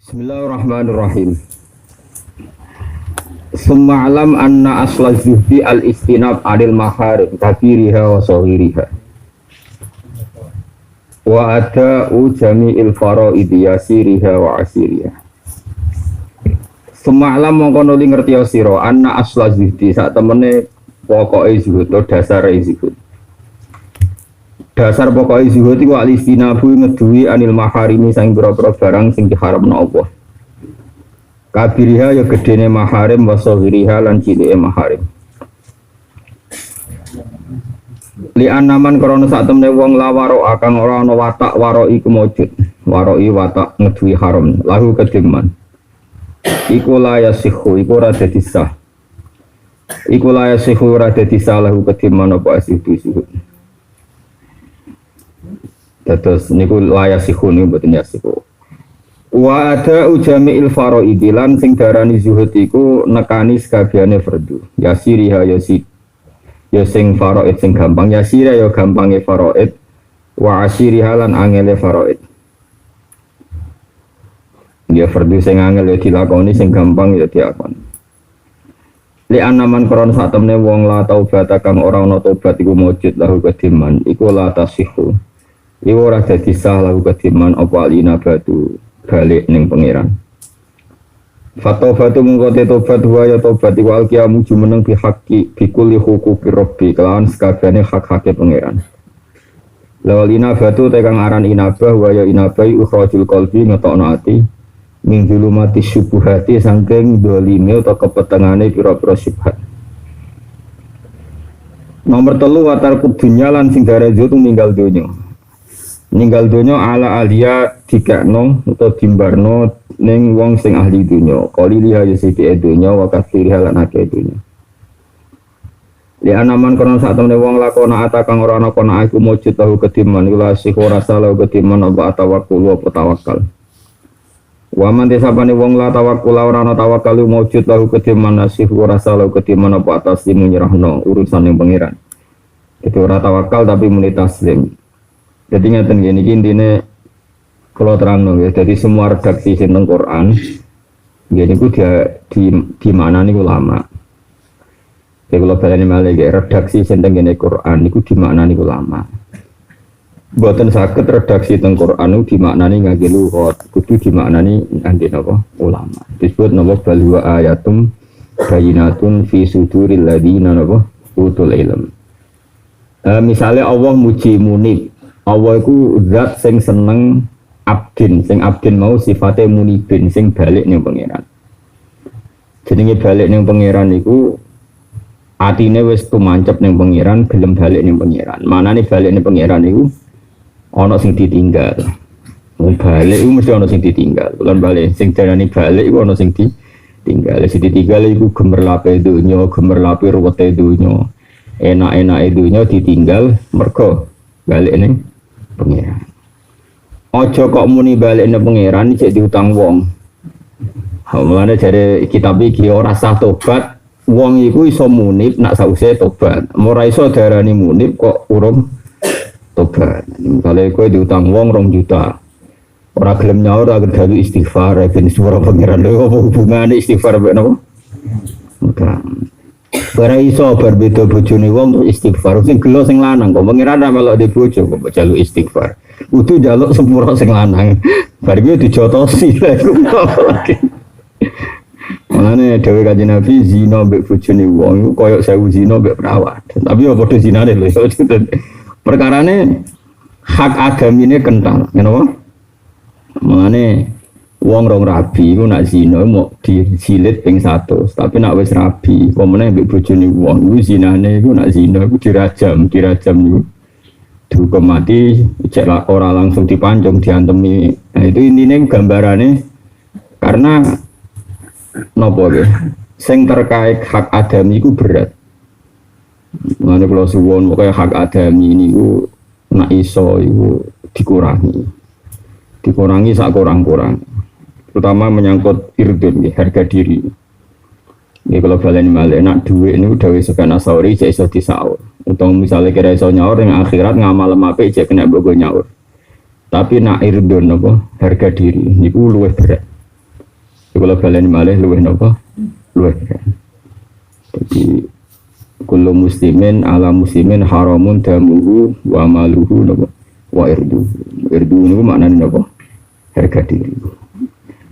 Bismillahirrahmanirrahim. Summa alam anna asla zuhdi al-istinab anil maharim kabiriha wa sawiriha wa ada'u jami'il faraidi yasiriha wa asiriha. Summa alam mongko nuli ngerti sira anna asla zuhdi sak temene pokoke zuhud atau dasare zuhud. Dasar pokoke zuhud iku al-istinabu ngeduwi anil maharimi sang pira-pira barang sing diharamna Allah. Kabiriha ya gedene maharim wa sawiriha lan cilike maharim. Li anaman krana sak temene wong lawaro akang ora ana watak waro iku mujud. Waroi watak ngeduwi haram lahu kediman. Iku la yasihu iku ora dadi sah. Iku la yasihu ora dadi sah lahu kediman apa asidu. Terus niku la yasihu niku mboten yasihu. Wa ada ujami'il faraidi lan sing darani zuhud iku nekani sekabiane fardu. Yasiriha yasid. Ya sing faraid sing gampang, yasira ya gampange faraid. Wa asiriha lan angele faraid. Ya fardu sing angel ya dilakoni, sing gampang ya diakoni. Li anaman kron sak temne wong la taubat kang ora ana tobat iku mujud lahu kediman, iku la tasihu. Iku ora dadi sah lahu kediman apa alina batu. Balik ning pangeran. Fatobatu mengkote tobat wa ya tobat wal qiyamu jumeneng bi haqqi bi kulli huquqi rabbi kelawan sakabehane hak-hake pangeran. Lawal inabatu tekang aran inabah wa ya inabai ukhrajul qalbi ngetokno ati min zulumati syubhati saking dolime utawa kepetengane pira-pira syubhat. Nomor 3 watar kudunya lan sing dare itu ninggal donya. Ninggal donya ala alia dikakno atau dimbarno ning wong sing ahli donya kali liha yusiti donya wa kathiriha lan akeh donya li anaman kono sak temene wong lakona ata kang ora ana kono iku mujud tahu kediman ila sihu rasa lahu kediman apa tawakkul wa tawakal wa man desapane wong la tawakkul ora ana tawakkal mujud tahu kediman sihu rasa lahu kediman apa atas nyerahno urusan yang pangeran itu ora tawakal tapi muni taslim. Jadi ngeten gini intine kalau terang ya, jadi semua redaksi tentang Quran, gini ku dia di mana nih ulama. Jadi kalau baleni malih redaksi tentang gini Quran, niku di mana nih ulama. Buatan sakit redaksi tentang Quran di mana nih ngagi luhut, kudu di mana nih ngagi apa ulama. Disebut nama balwa ayatum bayinatun fi suduril ladina apa utul ilm. Misalnya Allah muji munib. Allah iku zat sing seneng abdin, sing abdin mau sifatnya munibin, sing balik ning pangeran. Jenenge balik ning pangeran iku atine wis tumancep ning pangeran, gelem balik ning pangeran. Manane balik ning pangeran iku ana sing ditinggal. Wong balik iku mesti ana sing ditinggal. Lan balik sing darani balik iku ana sing ditinggal. Sing ditinggal iku gemerlape donya, gemerlape ruwete donya. Enak-enake donya ditinggal mergo balik ning pangeran. Ojo kok muni balik ning pangeran cek diutang wong. Mulane jare kitab iki ora sah tobat, wong iku iso munib nak sause tobat. Ora iso darani munib kok urung tobat. Misale kowe diutang wong 2 juta. Ora gelem nyaur ora gelem istighfar ben suara pangeran lho apa hubungane istighfar mek napa? Bara iso berbeda bojone wong istighfar sing gelo sing lanang kok pangeran ra melok di bojo kok njaluk istighfar kudu njaluk sepuro sing lanang bar iki dijotosi lha iku manane dhewe kanjeng Nabi zina mbek bojone wong iku koyo 1000 zina mbek perawat tapi ya padha zinane lho perkarane hak agamine kental ngono manane wong rong rabi iku nak zina mau disilit ping 100 tapi nak wis rabi apa meneh mbek bojone wong iku zinane iku nak zina iku dirajam niku dihukum mati cek ora langsung dipancung diantemi. Nah itu intine gambarane karena napa nggih sing terkait hak adami iku berat. Mane kula suwun pokoke hak adami niku nak iso iku dikurangi sak kurang-kurang. Terutama menyangkut irdun, harga diri. Ini kalau baleni malih nak duit ini udah wis Sufyan Ats-Tsauri cek iso disaur. Untung misalnya kira iso nyaur yang akhirat ngamal apik cek kena bogo nyaur. Tapi nak irdun apa harga diri niku luwih berat. Kalau baleni malih luwih napa? Luwih keren. Jadi kullu muslimin ala muslimin haramun damuhu wa maluhu napa? Wa irdu. Irdu niku maknane napa? Harga diri.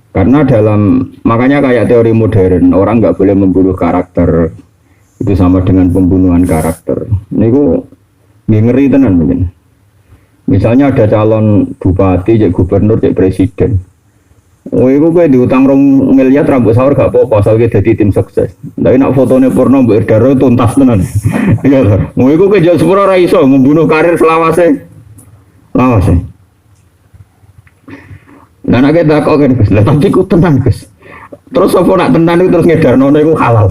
Karena makanya kayak teori modern orang nggak boleh membunuh karakter, itu sama dengan pembunuhan karakter. Niku ngeri tenan mungkin. Misalnya ada calon bupati, cek gubernur, cek presiden. Oh, itu gue diutang 2 miliar rambut sahur gak apa-apa, asal gue jadi tim sukses. Tapi nak fotonya porno mbak Erdaro tuntas tenan. Iya lah. Oh, itu gue jauh sepura raiso membunuh karir selawase. Lawase. Nah, nak kita kok kan Gus. Lah tapi ku tenan Gus. Terus apa nak tenan itu terus ngedarno iku halal.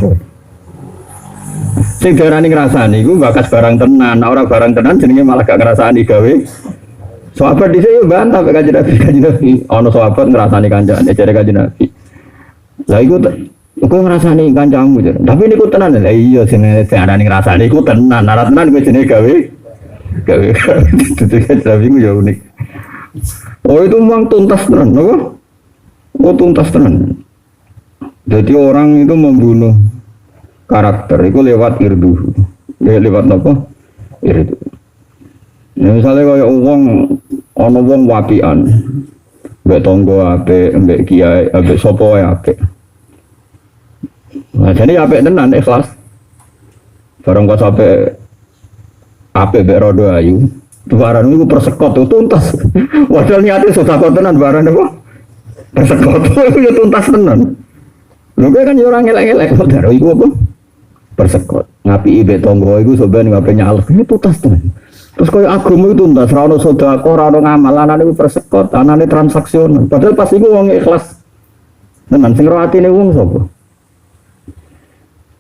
Sing darani ngrasani iku bakas barang tenan, ora barang tenan jenenge malah gak ngrasani gawe. Sahabat dhisik yo bantah mek Kanjeng Nabi. Ana sahabat ngrasani kancane jare Kanjeng Nabi. Lah iku kok ngrasani kancamu jare. Tapi niku tenan. Lah iya jenenge darani ngrasani iku tenan. Ora tenan kuwi jenenge gawe. Tapi iku yo unik. Oh itu memang tuntas tenan, apa? Oh tuntas tenan. Jadi orang itu membunuh karakter itu lewat irdu, lewat apa? Irdu. Nah, misalnya kayak ono wong wapian, mbek tonggo ape, mbek kiai, mbek sopo ape. Nah jadi ape tenan ikhlas. Barang kok sampai ape mbek rodo ayu, barang itu persekot itu tuntas. Padahal niatnya sudah tenan barang apa? Persekot itu tuntas tenan. Lho kan orang ngelek-ngelek kok daro iku apa? Persekot. Ngapi ibe tonggo iku sampeyan ngape nyalek ini tuntas tenan. Terus koyo agama itu tuntas, ora ono sedekah, ora ono ngamal, anane iku persekot, anane transaksional. Padahal pas iku wong ikhlas. Tenan sing ro atine wong sapa?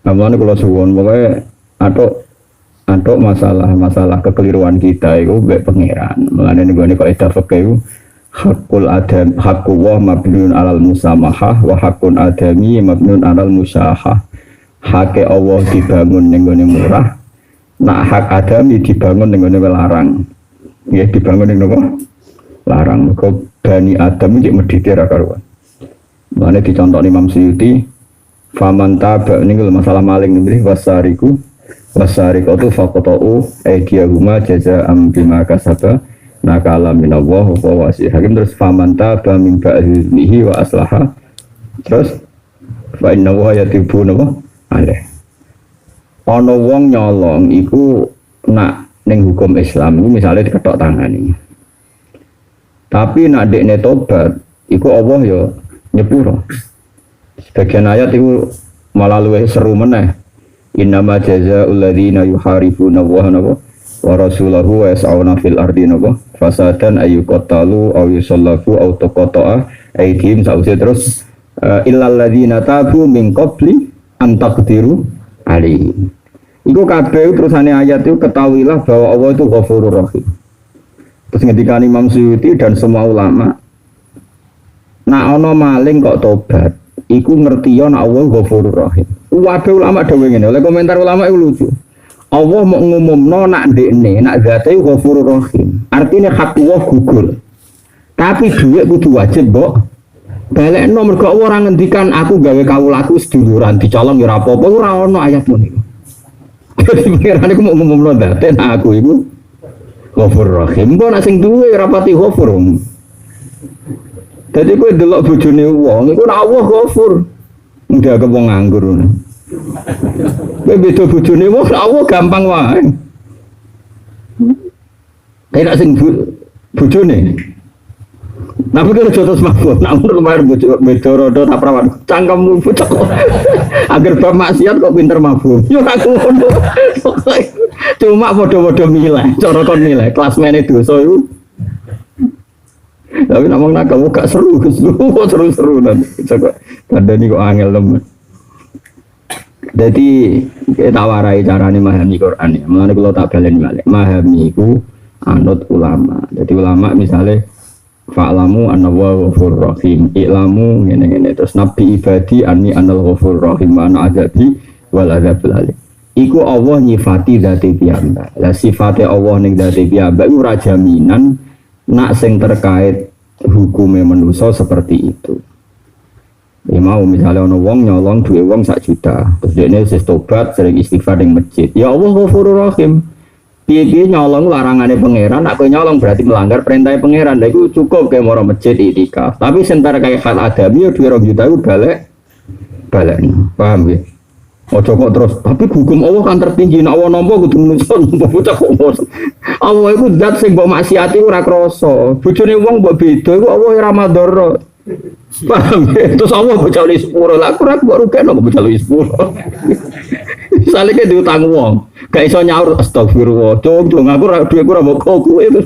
Amane kula suwun pokoke atok masalah kekeliruan kita itu mbek pangeran. Mulane nggone kok edah fikih iku hakul adam hakullah mabniun alal musamahah wa hakun adami mabniun alal musyahah. Hake Allah dibangun ning gone murah, nak hak adami dibangun ning gone larang. Nggih dibangun ning napa? Larang. Kok Bani Adam iki medhite ra karuan. Mulane dicontoh Imam Suyuti faman taba niku masalah maling niki wasariku wasariqatu faqatu aydiyahuma jazaa'an bima kasaba nakala minallah wa wasi hakim. Terus faman taba min ba'dhihi wa aslaha terus fa innahu yatubu napa aleh. Ana wong nyolong iku nak ning hukum Islam iku misale diketok tangani. Tapi nak dekne tobat iku Allah ya nyepuro. Sebagian ayat iku malah luwih seru meneh. Innama jazaa'ul ladzina yuharibuna wa rasulahu wa yas'auna fil ardi fasadan ayyuqatalu aw yusallafu aw tuqata'a aydihim sause terus illal ladzina tabu min qabli an taqdiru alaihim. Iku kabeh terusane ayat itu ketahuilah bahwa Allah itu Ghafurur Rahim. Terus ngendikan Imam Suyuti dan semua ulama, nak ana maling kok tobat, iku ngerti ya nak Allah Ghafurur Rahim. Wadah ulama dhewe ngene, oleh komentar ulama itu lucu. Allah mau ngumumno nak ndekne, nak zate Ghafurur Rahim. Artinya hak Allah gugur. Tapi dhuwit kudu wajib, Mbok. Balekno mergo ora ngendikan aku gawe kawulaku seduluran dicolong ya ora apa-apa, ora ono ayat ngono. Jadi pengiran iku mau ngumumno zate nak aku iku Ghafurur Rahim. Mbok nak sing duwe rapati Ghafur. Jadi kowe delok bojone wong iku nak Allah Ghafur. Ndak ke wong nganggur. Kowe beda bojone wong Allah gampang wae. Kayak sing bojone. Tapi kalau jotos mabuk, namun kemarin bocor rodo tak perawan, cangkemmu bocor. Agar bab maksiat kok pinter mabuk. Yo aku ngono. Cuma bodoh-bodoh milih, cara kon milih kelas mene dosa iku. Tapi namung nak kamu gak seru, seru-seru nanti. Coba kandani kok angel temen. Jadi kita warai carane memahami Quran ya. Mulane kula tak baleni malih. Memahami iku anut ulama. Jadi ulama misalnya fa'lamu anna wa ghafurur rahim, i'lamu ngene-ngene terus nabi ibadi anni anal ghafurur rahim ana azabi wal azabul alim. Iku Allah nyifati dzati piyambak. Lah sifate Allah ning dzati piyambak iku ora jaminan nak sing terkait hukume manusa seperti itu. Ya mau misalnya ono wong nyolong duwe wong 1 juta, terus dia wis tobat sering istighfar ning masjid. Ya Allah Ghafurur Rahim. Piye-piye nyolong larangane pangeran, nek kowe nyolong berarti melanggar perintah pangeran. Lha iku cukup kayak moro masjid itikaf. Tapi sentara kayak hal adami ya 2 juta itu balik. Paham ya? Ojo kok terus, tapi hukum Allah kan tertinggi, nek Allah nampa kudu menungso bocah kok. Allah iku zat sing mbok maksiati ora krasa. Bojone wong mbok beda iku Allah ora madhara. Paham ya? Terus Allah bocah li 10 lah, aku ora mbok rugekno bocah li 10. Misale ke diutang wong, gak iso nyaur astagfirullah. Cung aku ora duwe ora mbok kowe itu.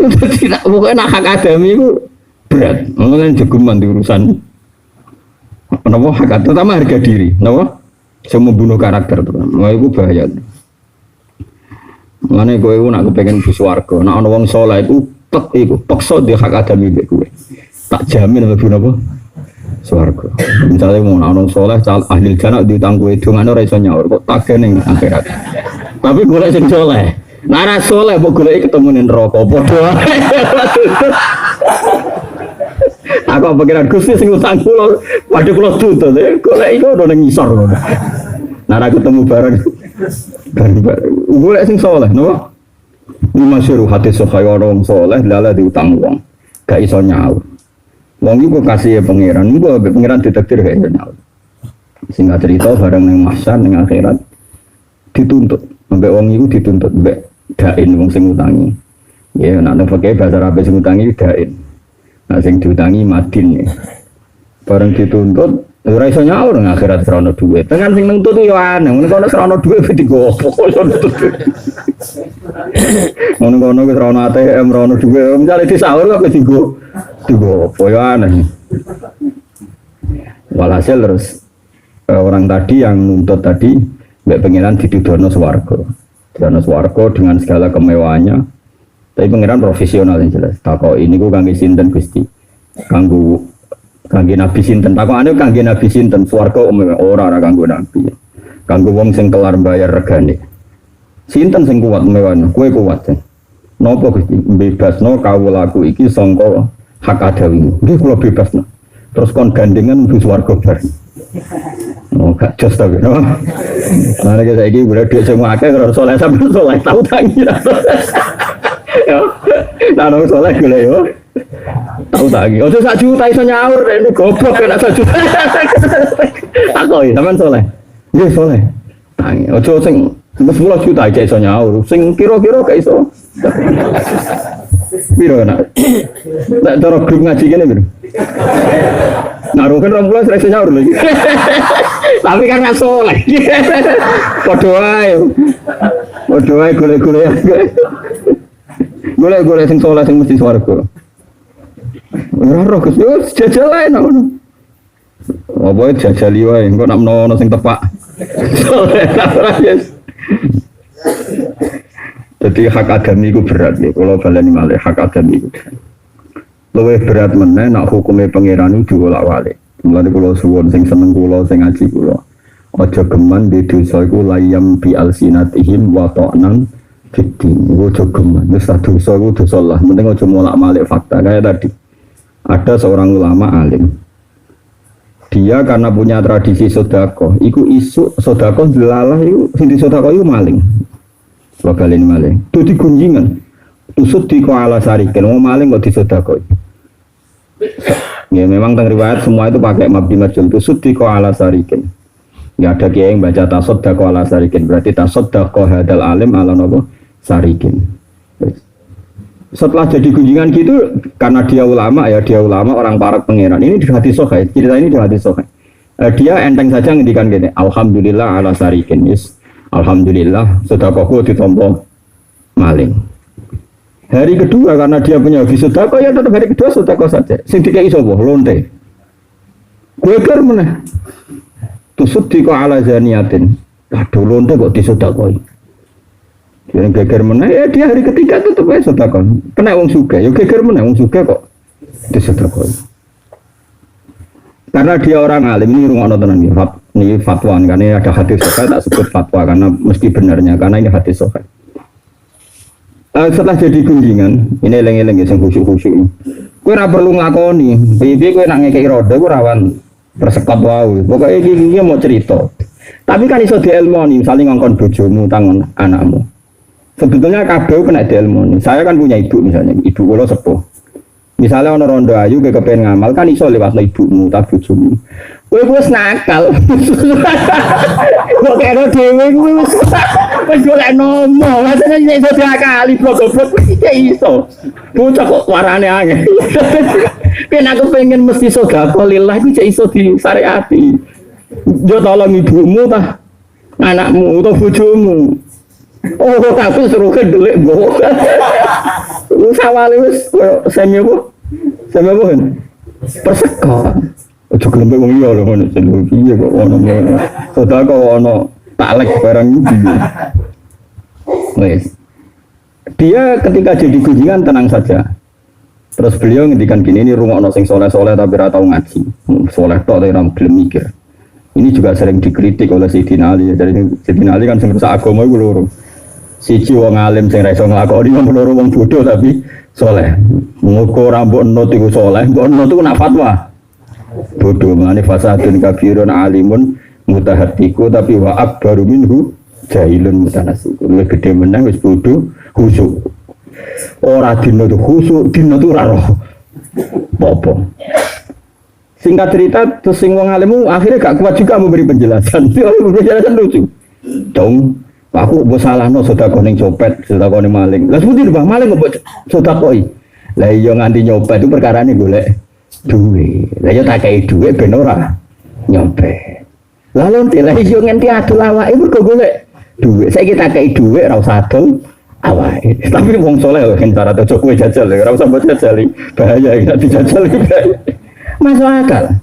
Dadi nek pokoke nak hak adami iku berat. Ngono jegeman di urusan. Napa hak terutama harga diri, napa? Semua membunuh karakter terus. Wah itu bahaya. Mulane kowe nak kepengin bus warga, nak ana wong saleh iku paksa di hak adami mek kowe. Tak jamin mlebu napa? Swarga. Misale mau ana wong saleh ahli jannah diutang kowe dongane ora iso nyaur kok tage ning akhirat. Tapi golek sing saleh. Nek ora saleh mbok goleki ketemu ning neraka padha wae. Aku pikiran Gusti sing utang kula, padha kula tuntut, golek iku ono ning ngisor ngono. Nara ketemu bareng. Golek sing saleh, napa? Ini masyhur hadis sahih orang saleh lala diutang wong, gak iso nyaur. Wong iku kasih pangeran, muga pangeran ditakdir gak iso nyaur. Singkat cerita bareng ning mahsyar ning akhirat dituntut, mbek wong iku dituntut mbek dain wong sing utangi. Ya nek pakai bahasa Arab sing utangi dain. Nah, sing diutangi madin ya. Bareng dituntut, ora iso nyaur nang akhirat ora ono dhuwit. Tenan sing nuntut yo aneh, ngono kono ora ono dhuwit digo opo iso nuntut. Ngono kono wis ora ono ATM, ora ono dhuwit, mencari disaur kok digo opo yo aneh. Walhasil terus orang tadi yang nuntut tadi mbek pengiran dituduhno swarga. Dituduhno swarga dengan segala kemewahannya. Tapi pengiran profesional yang jelas. Takok ini ku kangge sinten Gusti. Kangge nabi sinten. Takokane kangge nabi sinten. Swarga ora kanggo nabi. Kanggo wong sing kelar bayar regane. Sinten sing kuat mewan? Kowe kuat. Napa Gusti? Bebasno kawulaku iki sangka hak adawi. Nggih kula bebasno. Terus kon gandengan mlebu swarga bareng. Oh gak jos ta no. Lah nek saiki udah dhuwit sing akeh ora saleh sampe saleh tau tangi. Nah, nong soleh gula yo, tahu lagi. Ojo 1 juta iso nyaur, ini goblok kena 1 juta. Aku ya, teman soleh, dia soleh. Tangi, ojo sing 10 juta aja iso nyaur, sing kiro-kiro kayak iso. Biro nak, nak taruh grup ngaji gini biro. Naruh kan 20 iso nyaur lagi. Tapi kan nggak soleh. Podoai, gule-gule. Golek sing saleh sing mesti swarga. Ora roh Gus, yo jajal ae ngono. Apa jajali wae, engko nek ono sing tepak. Jadi hak adami itu berat ya, kalau baleni malih hak adami itu. Luwih berat meneh nek hukume pangeran itu diolak-walik. Mulane kula suwun sing seneng kula sing ngaji kula. Aja geman di dosa iku layam bi alsinatihim wa ta'nan fitin. Iku aja geman. Wis dosa iku dosa Allah. Penting aja molak-malik fakta kayak tadi. Ada seorang ulama alim. Dia karena punya tradisi sedekah, iku isu sedekah delalah iku sing disedekah iku maling. Bakal ini maling. Itu digunjingan. Tusut di ala sarikin. Mau maling kok disedekah. Ya memang tentang riwayat semua itu pakai mabdi majul. Tusut di ala sarikin. Ya ada kiai yang baca tasoddaqo ala sarikin. Berarti tasoddaqo hadal alim ala nopo sarikin. Setelah jadi gunjingan gitu, karena dia ulama orang para pangeran. Ini di hadis sahih. Cerita ini di hadis sahih. Dia enteng saja ngendikan gini. Alhamdulillah ala sarikin. Yes. Alhamdulillah sedekahku ditampa maling. Hari kedua karena dia punya hobi sedekah ya tetap hari kedua sedekah saja. Sing dikai sapa? Lonte. Geger meneh. Tusud di ala zaniyatin. Aduh lonte kok disedekahi. Dia geger meneh ya dia hari ketiga tetap aja sedekah. Kena wong sugih, ya geger meneh wong sugih kok disedekahi. Karena dia orang alim ini rungokno tenan ini fatwa karena ini ada hadis sahih tak sebut fatwa karena mesti benarnya karena ini hadis sahih. Setelah jadi gunjingan ini eleng-eleng sing khusyuk-khusyuk. Kowe ora perlu nglakoni, piye kowe nak ngekeki roda kowe rawan persekop wae. Pokoke iki mau cerita. Tapi kan iso dielmoni, misalnya ngongkon bojomu tangan anakmu. Sebetulnya kabeh kena dielmoni. Saya kan punya ibu misalnya, ibu kula sepuh. Misalnya ono rondo ayu ke kepen ngamal kan iso lewat ibumu ta bojomu. Kowe wis nakal. Kok kena dhewe kuwi wis golek nomo. Rasane iso diakali blok-blok iki iso. Bocah kok warane angel. Ken aku pengen mesti sedekah lillah iki iso disyariati. Yo tolong ibumu ta anakmu utawa bojomu. Oh, aku suruh kedelik mbok. Usawale wis semi apa? Semi apa kan? Persekon. Ojo gelem wong liya lho ngono jeneng piye kok ono. Sedaya kok ono taklek barang iki. Wes. Dia ketika jadi gunjingan tenang saja. Terus beliau ngendikan gini, ini rungokno sing soleh-soleh tapi ora tau ngaji. Soleh tok tapi ora gelem mikir. Ini juga sering dikritik oleh Sayyidina Ali. Jadi Sayyidina Ali kan sing rusak agama iku loro. Siji wong alim sing ra iso nglakoni, wong loro wong bodoh tapi soleh. Muga ora mbok nut iku soleh, mbok nut iku nak fatwa. Bodoh mane fasadun kafirun alimun mutahaddiku tapi wa akbaru minhu jahilun mutanasik. Luwih gedhe meneh wis bodoh khusyuk. Ora dino tu khusyuk, dino tu ora roh. Apa? Singkat cerita, terus sing wong alimmu akhirnya gak kuat juga memberi penjelasan. Dia penjelasan lucu. Dong, aku mbok salahno sedekah ning copet, sedekah ning maling. Lah seperti Mbah maling mbok sedekah. Lah iya nganti nyopet itu perkarane golek duit. Lah ya tak kei duit ben ora nyopet. Lah lonte lah iya nganti adol awake mergo golek duit. Saiki tak kei duit ora usah adol awake. Tapi wong saleh kan cara cocok kowe jajal ora usah mbok jajal. Bahaya nek dijajal iki. Masuk akal.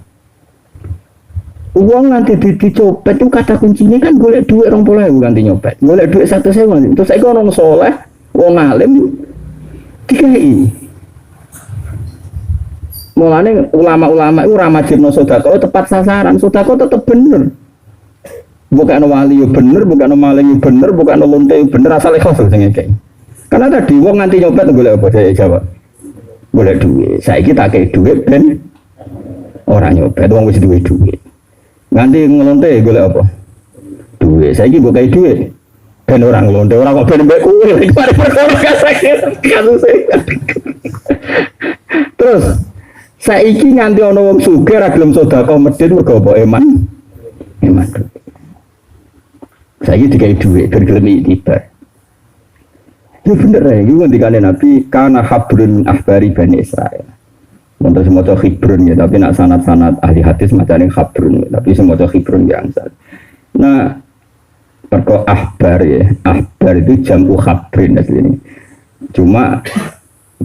Uang nanti dicopet itu kata kuncinya kan golek duit 20.000 ganti nyopet. Golek duit 100.000. Terus saiki ono saleh, wong alim dikai. Mulane ulama-ulama itu ramajirno sedekah tepat sasaran. Sedekah tetep bener. Bukan wali yo bener, bukan maling yo bener, bukan lonte yo bener asal ikhlas sing ngekek. Karena tadi wong nganti nyopet golek apa saya jawab. Golek duit. Saiki tak kei duit ben ora nyopet wong wis duwe duit. Nganti ngelonte golek apa? Duit. Saiki mbok kei duit. Ben ora ngelonte, ora kok ben mbek kowe iki mari perkara kasus. Terus saiki nganti ana wong sugih ra gelem sedekah medhit mergo apa eman. Eman. Saiki dikai duit ben gelem itibar. Yo bener ya, iki ngendikane Nabi kana habrun ahbari Bani Israil. Untuk semua khibrun ya, tapi nak sanad-sanad ahli hadis macamnya khibrun, tapi semua khibrun yang sah. Nah, perko ahbar ya, ahbar itu jamu khabrin aslinya. Cuma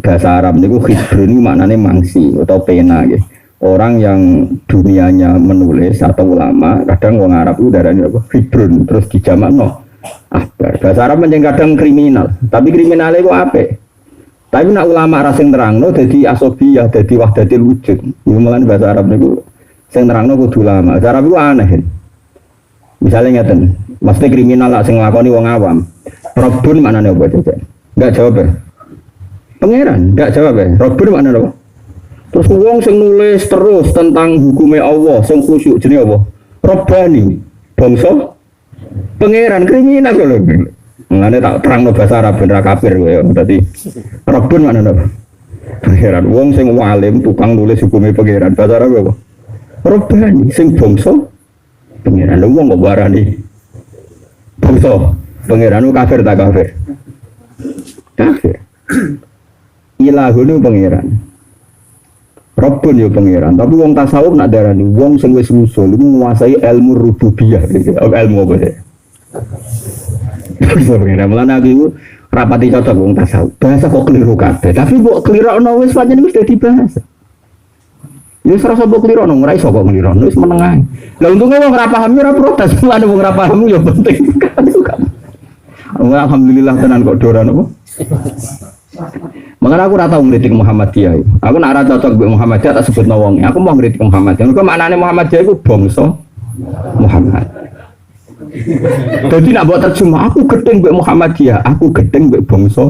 bahasa Arab itu khibrun itu maknanya mangsi atau pena ya. Orang yang dunianya menulis atau ulama, kadang orang Arab itu darahnya apa? Khibrun, terus dijamak no ahbar. Bahasa Arab menjadi kadang kriminal, tapi kriminalnya itu apa? Tapi nak ulama rasing terangno jadi asobiyah, jadi wahdatil wujud. Mulane bahasa Arab niku sing terangno kudu ulama. Bahasa Arab ku aneh. Misalnya ngeten, mesti kriminal lah sing nglakoni wong awam. Robun maknane apa coba? Enggak jawab ya. Pangeran enggak jawab ya. Robun maknane apa? Terus wong sing nulis terus tentang hukumnya Allah, sing khusyuk jenenge apa? Robbani. Bangsa pangeran kriminal lho. Mengenai tak terang no bahasa Arab bener kafir ya, berarti Rabbun mana no? Pangeran, wong sing walim tukang nulis hukumnya pangeran bahasa Arab apa? Rabbani, sing bangsa pangeran, wong kok barani bangsa pangeran kafir tak kafir? Kafir. Ilahun pangeran, Rabbun yo pangeran, tapi wong tasawuf nak darani wong sing wis usul iku menguasai ilmu rububiyah, ilmu apa sih? Sebenarnya malah aku rapati cocok wong tasawuf. Bahasa kok keliru kabeh. Tapi mbok klirokno wis pancen wis dadi bahasa. Ya serasa mbok klirokno ora iso kok klirokno wis meneng. Lah untunge wong ora paham ora protes. Lah wong ora paham ya penting. Alhamdulillah tenan kok dora napa. Makanya aku ora tau ngritik Muhammadiyah. Aku nek ora cocok mbek Muhammadiyah tak sebutno wong. Aku mau ngritik Muhammadiyah. Mergo maknane Muhammadiyah iku bangsa Muhammad. Jadi nak buat terjemah aku gedeng mbek Muhammadiyah, aku gedeng mbek bangsa.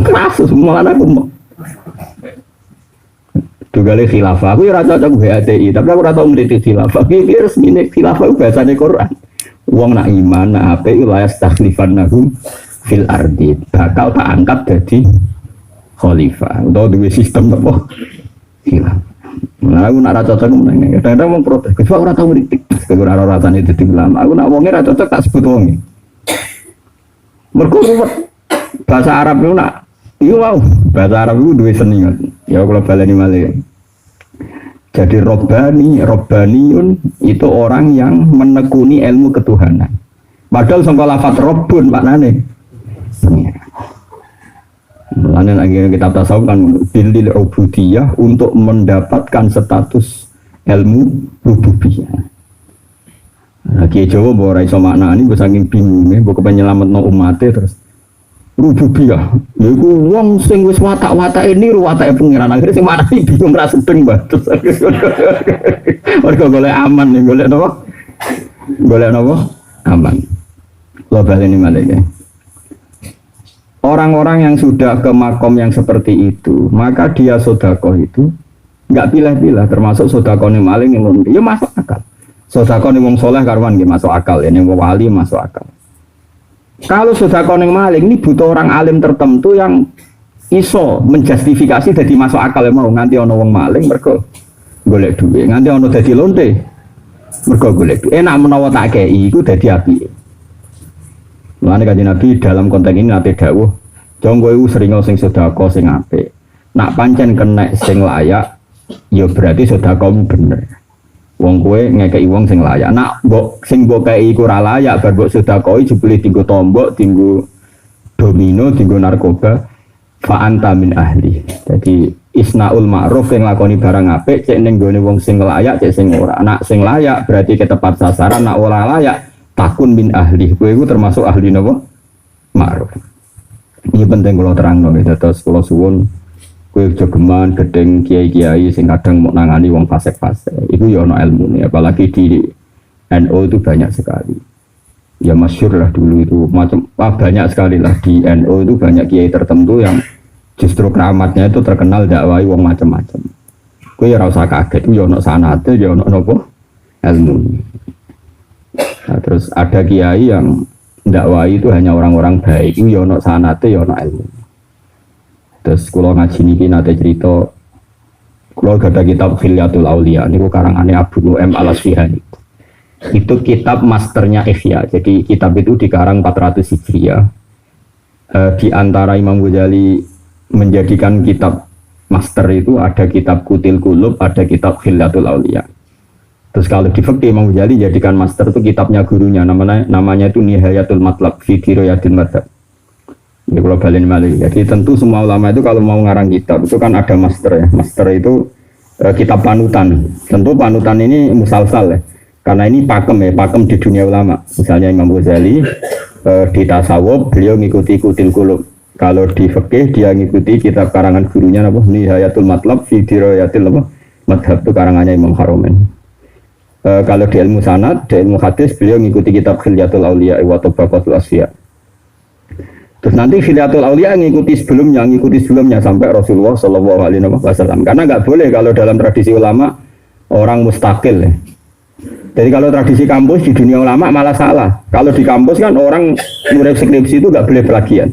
Keras semua aku mau. Dugale khilafah. Aku ya ora cocok HTI, tapi aku ora tau ngritik khilafah. Iki resmine khilafah bahasane Quran. Wong nak iman, nak apik la yastakhlifannahum fil ardi. Bakal tak angkat dadi khalifah. Utawa duwe sistem apa? Khilafah. Nah, aku nak ra cocok meneng. Kadang-kadang wong protes. Kecuali ora tau ngritik. Kecuali ora rasane dadi ulama. Aku nak wonge ra cocok tak sebut wonge. Mergo ruwet. Bahasa Arab itu nak iya mau. Bahasa Arab itu duwe seni. Ya kalau baleni malih. Jadi Robbaniun itu orang yang menekuni ilmu ketuhanan. Padahal sangka lafaz Robbun maknane. Mulane lagi kita tasawuf kan bilil ubudiyah untuk mendapatkan status ilmu rububiyah. Nah, Kiai Jawa mbok ora iso maknani mbok saking bingunge mbok kepen nyelametno umate terus rububiyah. Yaiku wong sing wis watak-watake niru watake pengiran akhire sing marani bingung ra sedeng batus. Mergo golek aman nih, golek napa? Golek napa? Aman. Lo baleni malih. Orang-orang yang sudah ke makom yang seperti itu, maka dia sedekah itu enggak pilih-pilih, termasuk sedekahne maling yang ya masuk akal. Sedekahne wong saleh karwan nggih masuk akal, ya ning wali masuk akal. Kalau sedekah ning maling ini butuh orang alim tertentu yang iso menjustifikasi dadi masuk akal mau nganti ana wong maling mergo golek duit, nganti ana dadi lonte mergo golek duit. Enak menawa tak kei iku dadi apike. Mulane Kanjeng Nabi dalam konteks ini nate dawuh, "Jonggo iku sering sing sedekah sing apik. Nak pancen kena sing layak, ya berarti sedekahmu bener. Wong kowe ngekeki wong sing layak. Nak mbok sing mbok kei iku ora layak, bar mbok sedekahi jebule dienggo tombok, dienggo domino, dienggo narkoba, fa anta min ahli." Jadi isnaul ma'ruf yang lakoni barang apik cek ning gone wong sing layak, cek sing ora. Nak sing layak berarti ke tepat sasaran, nak ora layak takun min ahli. Kowe iku termasuk ahli napa? Ma'ruf. Ini penting kalau terangno gitu. Terus kalau suwun kowe jogeman gedeng kiai-kiai sing kadang mau nangani wong fasik-fasik. Itu ya ono ilmune, apalagi di NU itu banyak sekali. Ya masyhur lah dulu itu macam banyak sekali lah di NU itu banyak kiai tertentu yang justru keramatnya itu terkenal dakwai wong macam-macam. Kowe ya ora usah kaget, ya ono sanate, ya ono napa ilmu. Nah, terus ada kiai yang dakwai itu hanya orang-orang baik, itu ya ono sanate, ya ono ilmu. Terus kalau ngaji niki nate cerita, kalau ada kitab Khilyatul Aulia, ini karangannya Abu Nu'aim Al-Asfihani. Itu kitab masternya Ihya. Jadi kitab itu dikarang 400 Hijriah. Di antara Imam Ghazali menjadikan kitab master itu ada kitab Kutil Qulub, ada kitab Khilyatul Aulia. Terus kalau di fikih Imam Ghazali jadikan master itu kitabnya gurunya, namanya itu Nihayatul Matlab fi Dirayatil Madhab. Ini kalau balen malih. Jadi tentu semua ulama itu kalau mau ngarang kitab itu kan ada master ya. Master itu kitab panutan. Tentu panutan ini musalsal ya. Karena ini pakem ya, pakem di dunia ulama. Misalnya Imam Ghazali di tasawuf beliau ngikuti Kutil Qulub. Kalau di fikih dia ngikuti kitab karangan gurunya apa? Nihayatul Matlab fi Dirayatil Madhab, itu karangannya Imam Haramain. Kalau di ilmu sanad, di ilmu hadis beliau ngikuti kitab Khilyatul Aulia wa Tabaqatul Asfiya. Terus nanti Khilyatul Aulia ngikuti sebelumnya sampai Rasulullah Shallallahu Alaihi Wasallam. Karena nggak boleh kalau dalam tradisi ulama orang mustakil. Ya. Jadi kalau tradisi kampus di dunia ulama malah salah. Kalau di kampus kan orang nulis skripsi itu nggak boleh plagiat.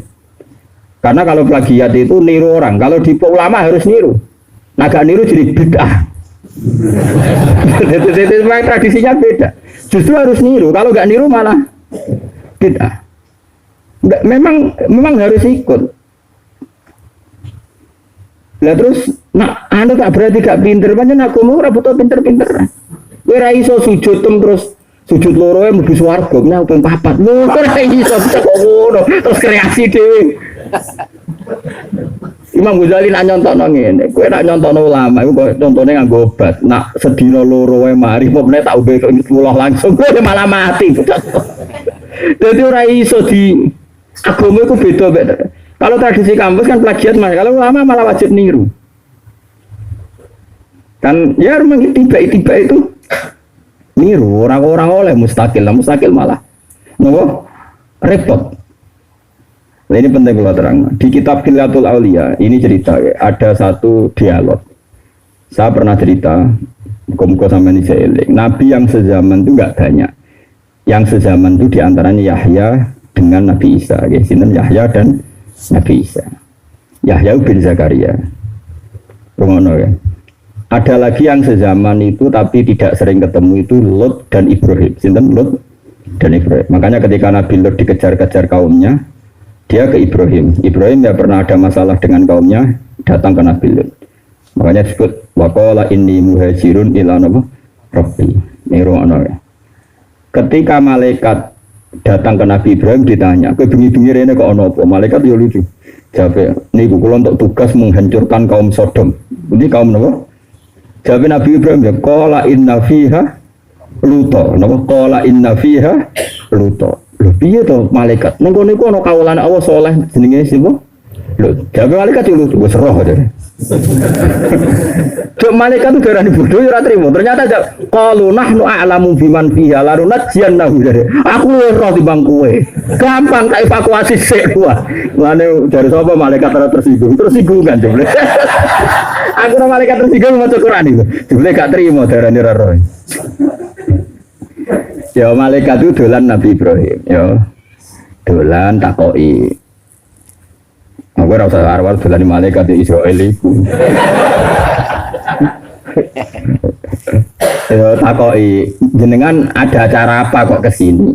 Karena kalau plagiat itu niru orang. Kalau di ulama harus niru. Nah gak niru jadi bid'ah. Tradisinya beda. Justru harus niru. Kalau nggak niru malah bid'ah. Nggak, memang harus ikut. Lah terus, nah, anu gak berarti gak pinter, pancen aku mau ora butuh pinter-pinter. Kowe ra iso sujud terus sujud loro e mlebu swarga, nek ping 4. Lho kok ra iso kok ngono, terus kreasi dhewe. Imam Ghazali nak nyontokno ngene, kowe nak nyontokno ulama iku kok contone nganggo obat. Nak sedina loro wae mari kok nek tak ombe kok langsung kowe malah mati. Dadi ora iso di agama itu beda. Kalau tradisi kampus kan plagiat mas, kalau ulama malah wajib niru. Kan ya memang tiba-tiba itu niru orang-orang oleh mustakil malah nopo repot. Nah, ini penting kalau terang. Di kitab Khilyatul Aulia ini cerita ya, ada satu dialog Saya pernah cerita, muka-muka sama ini saya eling. Nabi yang sezaman itu enggak banyak. Yang sezaman itu diantaranya Yahya dengan Nabi Isa. Sinten Yahya dan Nabi Isa. Yahya bin Zakaria. Rungono ya. Ada lagi yang sezaman itu tapi tidak sering ketemu itu Lot dan Ibrahim. Sinten Lot dan Ibrahim. Makanya ketika Nabi Lot dikejar-kejar kaumnya, dia ke Ibrahim. Ibrahim ya pernah ada masalah dengan kaumnya, datang ke Nabi Lot. Makanya disebut waqala inni muhajirun ila rabbi. Ya. Ketika malaikat datang ke Nabi Ibrahim ditanya, "Kowe bengi-bengi rene kok ana apa?" Malaikat yo lucu. Jawab, "Niku kula untuk tugas menghancurkan kaum Sodom." Ini kaum napa? Jawab Nabi Ibrahim ya, "Qala inna fiha luto." Napa qala inna fiha luto. Lho piye to malaikat? Ning kono iku ana kawulane Allah saleh jenenge sapa? Lho, jawab malaikat yo lucu wis roh jare. Cuk malaikat itu darani bodoh ora trimo. Ternyata qalu nahnu a'lamu biman fiha la runajjannahu jare. Aku ora timbang kowe. Gampang tak evakuasi sik gua. Mane dari sapa malaikat ora tersinggung. Tersinggung kan jebule. Aku ora malaikat tersinggung maca Quran itu. Jebule gak trimo darani ora roh. Ya malaikat itu dolan Nabi Ibrahim, ya. Dolan takoki. Aku ora usah arwah dolan malaikat di Israel iku. Ya takoki, jenengan ada acara apa kok kesini?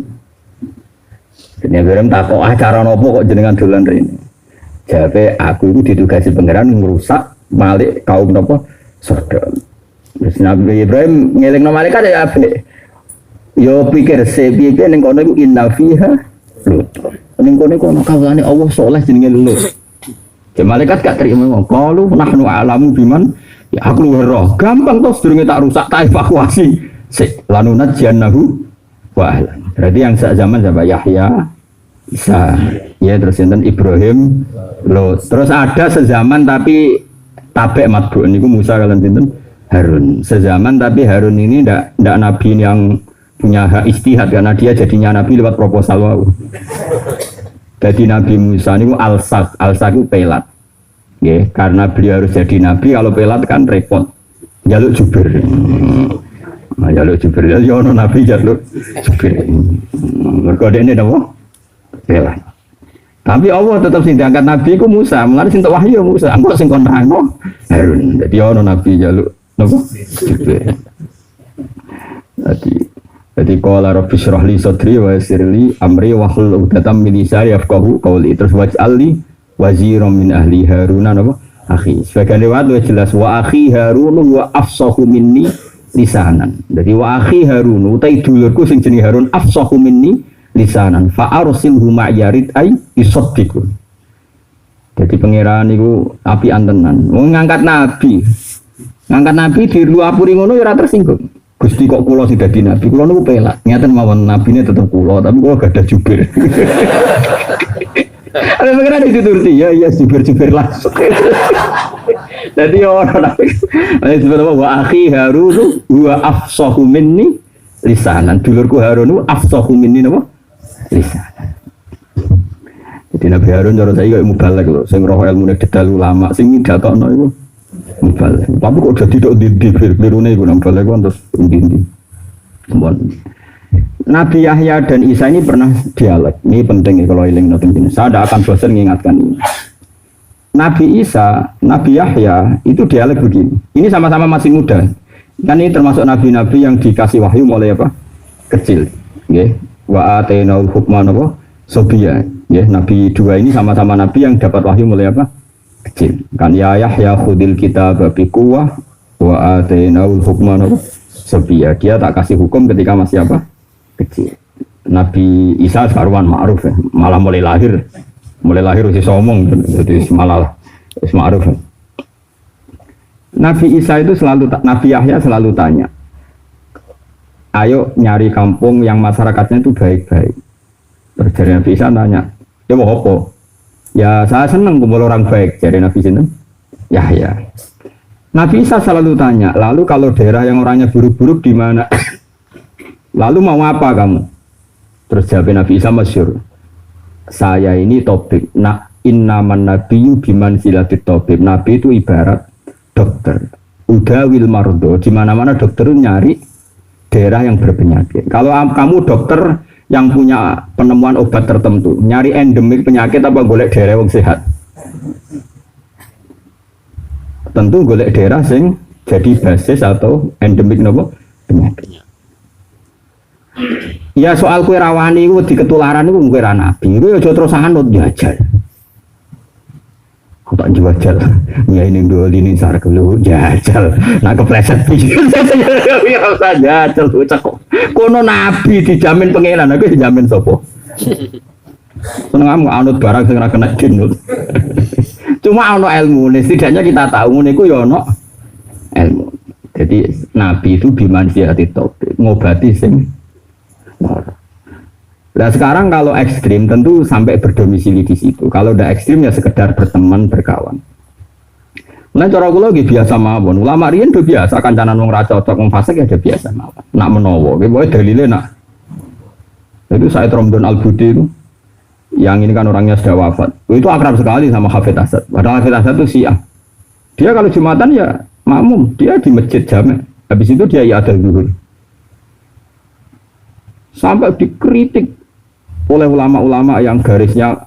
Jenengan Ibrahim takok acara nopo kok jenengan dolan rene? Jawabe aku itu ditugasi pangeran ngerusak Malik kaum nopo Sodom. Terus Nabi Ibrahim ngelingno malaikat ya apik. Yo pikir sepiye ning kono iku inna fiha Lut. Ning kono kono kawulane Allah saleh jenenge Lut. Ya malaikat gak terima qalu nahnu a'lamu biman ya aku roh. Gampang toh sedurunge tak rusak tak evakuasi. Sik lanunat jannahu wa ahlan. Berarti yang sak zaman siapa Yahya Isa. Ya terus enten Ibrahim Lut. Terus ada sezaman tapi tabek matbu niku Musa kalian sinten Harun. Sezaman tapi Harun ini ndak nabi yang punya hak istihad karena dia jadinya nabi lewat proposal wau. Jadi Nabi Musa ini al-sak itu pelat. Ya, karena beliau harus jadi nabi, kalau pelat kan repot. Jaluk jubir. Nah, jaluk jubir ya ono nabi jaluk jubir. Mergo ini apa? Pelat. Tapi Allah tetap sing diangkat nabi ku Musa, mulane sing tok wahyu Musa, engko sing kon nangno Harun. Dadi ono nabi jaluk napa? Jubir. Jadi qala rabbi shrah li sadri wa yassir li amri wahlul 'uqdatam min lisani yafqahu qawli. Terus waj'alni waziran min ahli Harun napa akhi. Sebagian riwayat lebih jelas wa akhi Harun wa afsahu minni lisanan. Jadi wa akhi Harun utai dulurku sing jenenge Harun afsahu minni lisanan fa arsilhu ma'yarid ay yusaddiqun. Jadi pangeran niku api antenan. Wong ngangkat nabi. Ngangkat nabi di luapuri ngono ya ora tersinggung. Gusti kok kula sing dadi nabi, kula niku pelak. Nyata mawon nabine tetep kula, tapi kula gak ada jubir. Ada pengen dituruti, ya jubir langsung. Jadi orang nabi, sebenarnya wa akhi Harun wa afsahu minni lisanan. Dulurku Harun afsahu minni napa? Lisanan. Jadi Nabi Harun cara saya kayak mubalek lho, sing roh ilmune detail ulama, sing datokno iku mubalek. Tapi kok jadi tok di-birune iku nang balek terus ndi-ndi. Nabi Yahya dan Isa ini pernah dialog. Ini penting kalau eling nonton ini. Saya tidak akan bosan mengingatkan ini. Nabi Isa, Nabi Yahya itu dialog begini. Ini sama-sama masih muda. Kan ini termasuk nabi-nabi yang dikasih wahyu mulai apa? Kecil. Nggih. Wa atainaul hukma napa? Sobiya. Nggih, nabi dua ini sama-sama nabi yang dapat wahyu mulai apa? Kecil. Kan ya Yahya khudil kitab bi quwwah wa atainaul hukma napa? Sobiya. Dia tak kasih hukum ketika masih apa? Kecil. Nabi Isa karuan ma'ruf ya. Malah mulai lahir udah somong jadi malah ma'ruf ya. Nabi Isa itu Nabi Yahya selalu tanya, ayo nyari kampung yang masyarakatnya itu baik-baik. Terus dari Nabi Isa tanya, ya mau apa? Ya saya senang kumpul orang baik. Dari Nabi Yahya. Nabi Isa selalu tanya, lalu kalau daerah yang orangnya buruk-buruk di mana? Lalu mau apa kamu? Terus jawab Nabi Isa masyhur. Saya ini topik. Innaman nabiyyu biman silatit topik. Nabi itu ibarat dokter. udawil mardo, di mana-mana dokter nyari daerah yang berpenyakit. Kalau kamu dokter yang punya penemuan obat tertentu, nyari endemik penyakit apa golek daerah yang sehat? Tentu golek daerah sing jadi basis atau endemik nopo penyakit. Ya soal kue rawani itu di ketularan itu kue nabi, itu aja terus anut jajal. Aku tak jajal, ya ini dua ini sark lu jajal, nak kepleset pikir saya usah jajal tuh cakap. Kono nabi dijamin pengenan, aku dijamin sopo. Seneng kamu anut barang sing ora kena jin. Cuma ono ilmu, setidaknya kita tahu niku ya ono ilmu. Jadi nabi itu bimansiati topik, ngobati sing. Nah sekarang kalau ekstrim tentu sampai berdomisili di situ. Kalau udah ekstrim ya sekedar berteman berkawan. Nah cara kula nggih biasa mawon. Ulama riyen do biasa kancanan wong ra cocok wong fasik ya do biasa mawon. Nak menawa nggih pokoke dalile nak. Itu Said Romdon Al-Budi itu yang ini kan orangnya sudah wafat. Itu akrab sekali sama Hafid Asad. Padahal Hafid Asad itu Syiah. Dia kalau Jumatan ya makmum, dia di masjid jamek. Habis itu dia i'adah zuhur. Sampai dikritik oleh ulama-ulama yang garisnya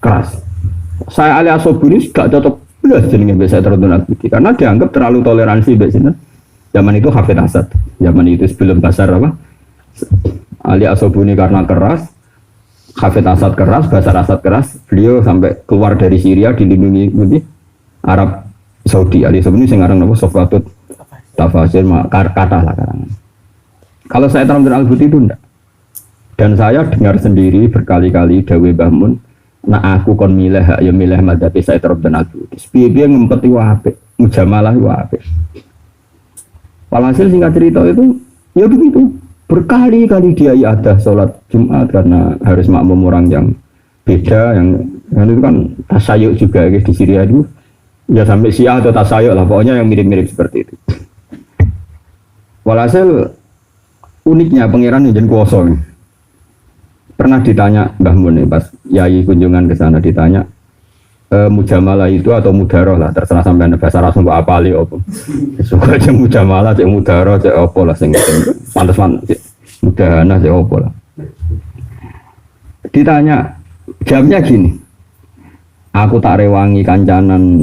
keras. Saya Ali Asobuni gak cocok belas jenenge Said Romdon Al-Budi karena dianggap terlalu toleransi biasanya. Zaman itu Hafid Asad, zaman itu sebelum Basar apa? Ali Asobuni karena keras, Hafid Asad keras, Basar Asad keras. Beliau sampai keluar dari Syria dilindungi di Arab Saudi. Ali Asobuni sing aran napa Sofwatut Tafasir kata lah karangan. Kalau Said Romdon Al-Budi itu enggak. Dan saya dengar sendiri berkali-kali dawe Mbah Mun, nah aku kon milih ya milih madzhab Said Romdon Al-Budi. Piye ngempeti wae, mujamalah wae. Walhasil singkat cerita itu ya begitu. Berkali-kali dia ada sholat Jumat karena harus makmum orang yang beda, yang itu kan tasayyuk juga guys, di Syria itu. Ya sampai Syiah atau tasayyuk lah, pokoknya yang mirip-mirip seperti itu. Walhasil uniknya pangeran yang kosong. Pernah ditanya Mbah Mun pas yai kunjungan ke sana ditanya mujamalah itu atau mudaroh lah terserah sampai bahasa Arab mbok apali opo. Suka aja mujamalah cek mudaroh cek opo lah sing pantes mudahana cek opo lah. Ditanya jawabnya gini. Aku tak rewangi kancanan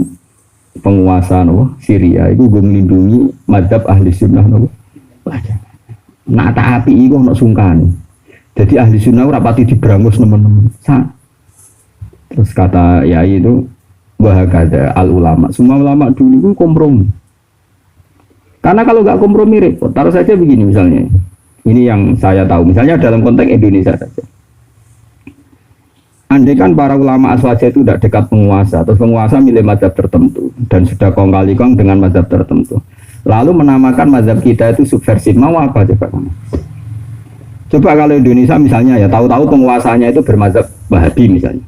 penguasa no Syria itu gue melindungi madzhab ahli sunnah no. Nak tak api iku ono sungkan. Jadi ahli sunnah rapati diberangus teman-teman. Terus kata yai itu bahagada al ulama. Semua ulama dulu itu kompromi. Karena kalau nggak kompromi repot. Taruh saja begini misalnya. Ini yang saya tahu. Misalnya dalam konteks Indonesia saja. Andai kan para ulama aswaja itu tidak dekat penguasa, terus penguasa milih mazhab tertentu dan sudah kong kali kong dengan mazhab tertentu. Lalu menamakan mazhab kita itu subversif. Mau apa coba kamu? Coba kalau Indonesia misalnya ya tahu-tahu penguasanya itu bermazhab Wahabi misalnya.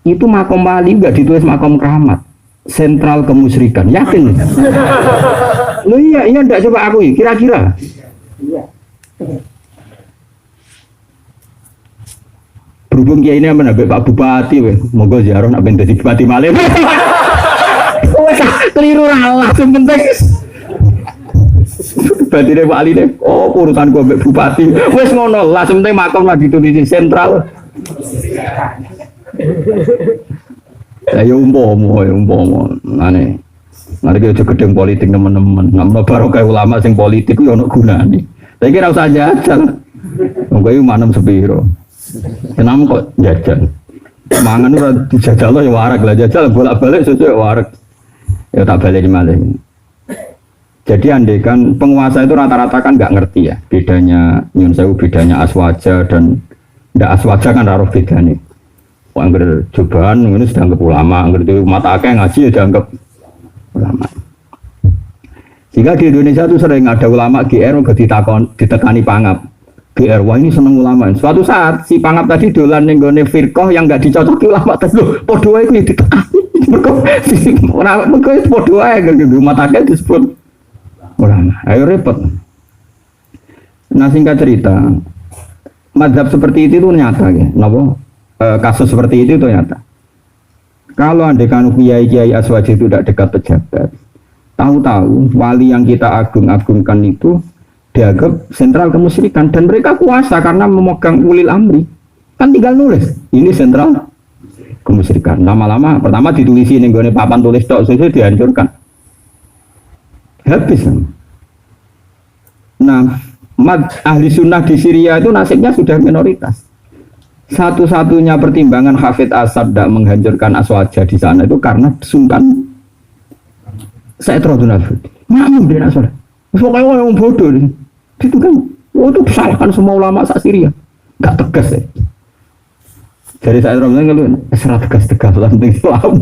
Itu makom wali enggak ditulis makom keramat. Sentral kemusyrikan. Yakin? Loh iya enggak coba aku kira-kira. Iya. Berhubung kiai ini apa nabi Pak Bupati weh. Moga ziarah nak ben dadi bupati malih. Keliru lah penting. Batine Pak Ali deh, oh urusan gue bupati, wes ngono lah, sementing makom lah ditulis sentral. Saya umpomo, aneh. Nanti kita gedeng politik teman-teman, nggak baru kayak ulama sing politik itu ono gunanya. Saya kira usah jajal, mungkin manem sepiro. Kenapa kok jajal? Mangan udah jajal lo ya warak lah, jajal bolak-balik sesuai warak. Ya tak balik di malah. Jadi andaikan penguasa itu rata-rata kan nggak ngerti ya bedanya nyun sewu, bedanya aswaja dan ndak aswaja kan taruh bedanya. Angger cobaan ini sudah anggap ulama, angger itu mata akeh ngaji ya dianggap ulama. Sehingga di Indonesia itu sering ada ulama GR ditekani pangap. GR wah ini seneng ulama. Suatu saat si pangap tadi dolan ning gone firqah yang nggak dicocoki ulama terus lho padha wae iki ditekani. Mergo padha wae gitu mata akeh disebut ulama, ayo repot. Nah singkat cerita, mazhab seperti itu nyata ya, kasus seperti itu nyata. Kalau andaikan kiai aswaji itu tidak dekat pejabat, Tahu-tahu wali yang kita agung-agungkan itu dianggap sentral kemusyrikan dan mereka kuasa karena memegang ulil amri. Kan tinggal nulis, ini sentral kemusyrikan. Lama-lama pertama ditulisi ning gone papan tulis tok, sesuai dihancurkan. Habis. Nah, ahli sunnah di Syria itu nasibnya sudah minoritas. Satu-satunya pertimbangan Hafidz Asad tidak menghancurkan Aswaja di sana itu karena Sultan Said Radun Al-Fudi. Makmum dia nak sholat. Pokoknya orang bodoh nih. Itu kan, itu disalahkan semua ulama sak Syria. Gak tegas ya. Dari Said Radun kalau serat tegas-tegas lanting Islam.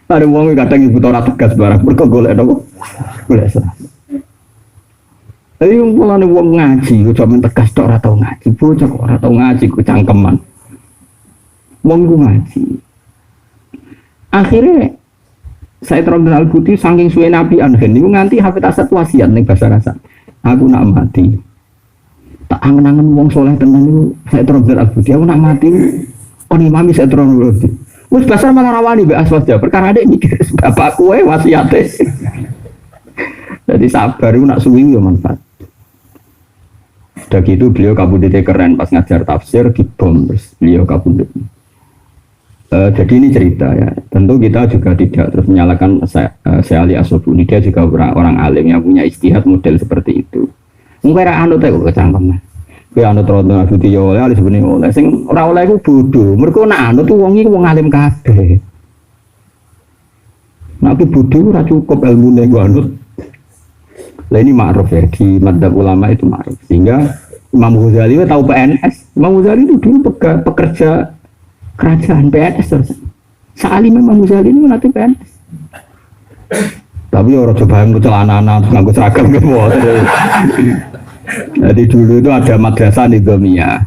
Ada orang kadang ibu orang tegas barang. Mereka golek apa? Golek Islam. Tapi kalau ada orang ngaji, gue cuma tegas tok ora tau ngaji. Bocah kok ora tau ngaji, gue cangkeman. Wong gue ngaji. Akhirnya Said Radun Al-Fudi saking suwe Nabi Anhen niku nganti Hafidz Asad wasiat ning basa Kasak. Aku nak mati. Tak angen-angen wong soleh tenan niku Said Radun Al-Fudi. Aku nak mati on imami Said Radun Al-Fudi. Wis basar malah rawani mbek Aswaja perkara dek mikir bapak kowe wasiate. Jadi sabar iku nak suwi yo manfaat. Udah gitu beliau kabudutnya keren pas ngajar tafsir dibom terus beliau kabudut. Jadi ini cerita ya. Tentu kita juga tidak terus menyalahkan Ali As-Sobuni. Dia juga orang alim yang punya ijtihad model seperti itu. Mungkin anut itu kecangkem. Kayak anut Radun Al-Fudi ya oleh Ali sebenarnya oleh. Sing ora oleh iku bodoh. Mergo nak anut tuh wong iki wong alim kabeh. Nak ku bodoh ora cukup ilmune ku anut. Lah ini ma'ruf ya di madzhab ulama itu ma'ruf. Sehingga Imam Ghazali tahu PNS. Imam Ghazali itu dulu pekerja kerajaan PNS terus. Saali memang Ghazali ini nanti PNS. Tapi orang coba yang celana-celana nganggo seragam ke motor. Jadi dulu itu ada madrasah Nizamiyah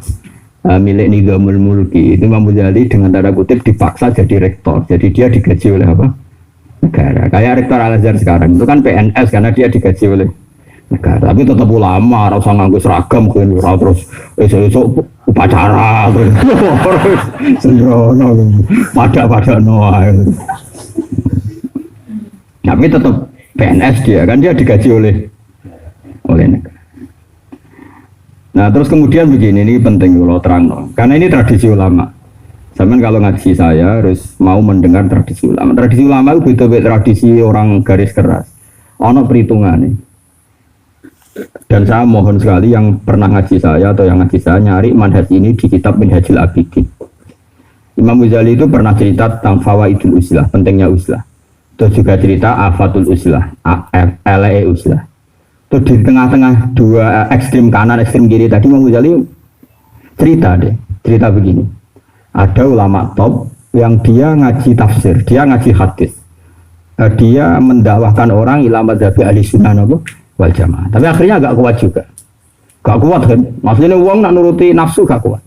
milik Nizamul Mulki. Itu Imam Ghazali dengan tanda kutip dipaksa jadi rektor. Jadi dia digaji oleh apa? Negara. Kayak rektor Al-Azhar sekarang itu kan PNS karena dia digaji oleh negara. Tapi tetap ulama, harus nganggo seragam kan terus esok upacara sembrono pada noah. Tapi tetap PNS dia kan dia digaji oleh negara. Nah terus kemudian begini, ini penting kalau terang karena ini tradisi ulama. Sampai kalau ngaji saya harus mau mendengar tradisi ulama. Tradisi ulama itu beda tradisi orang garis keras. Ono perhitungan nih. Dan saya mohon sekali yang pernah ngaji saya atau yang ngaji saya nyari manhaj ini di kitab Minhajul Abidin. Imam Ghazali itu pernah cerita tentang fawaidul uzlah, pentingnya uzlah. Terus juga cerita afatul uzlah, LE uzlah. Terus di tengah-tengah dua ekstrim kanan, ekstrim kiri tadi Imam Ghazali cerita begini. Ada ulama top yang dia ngaji tafsir, dia ngaji hadis. Dia mendakwahkan orang ila madzhab ahli sunnah wal jamaah. Tapi akhirnya agak kuat juga. Gak kuat kan? Maksudnya uang nak nuruti nafsu gak kuat.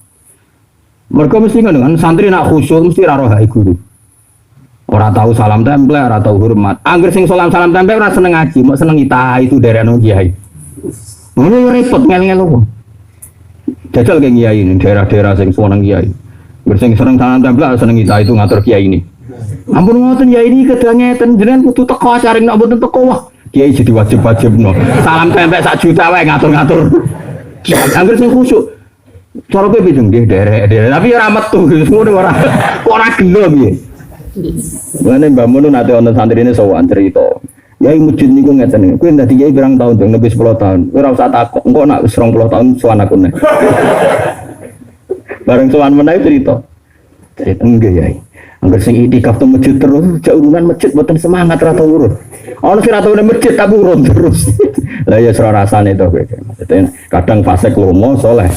Mereka mesti kan santri nak khusyuk mesti rarohai guru. Orang tahu salam tempel, orang tahu hormat. Angger sing salam tempel orang seneng ngaji, mau seneng ita itu dari anu kiai. Ini repot ngel-ngel wong. Jajal kayak kiai ini daerah-daerah sing seneng kiai. Bersing seneng salam tempel seneng ita itu ngatur kiai ini. Ampun ngoten ya ini kedangeten jenengan kudu teko acara nak mboten teko wah. Kiai jadi wajib-wajib no. Salam tempel 1 juta wae ngatur-ngatur. Angger sing khusyuk. Cara kowe piye nggih derek-derek tapi ora metu ngono ora gelo piye. Mane Mbah Mun nate wonten santrine sowan cerita. Yai masjid niku ngeten. Kowe dadi kiai pirang tahun dong lebih 10 tahun. Ora usah takok engko nak 20 tahun sowan aku nek. Bareng sowan meneh cerita. Cerita nggih yai. Angger sing itikaf teng masjid terus, jak urunan masjid mboten semangat ra tau urut. Ono sing ra tau nang masjid tapi urut terus. Lah ya ora rasane to kowe. Maksudnya kadang fase lomo saleh.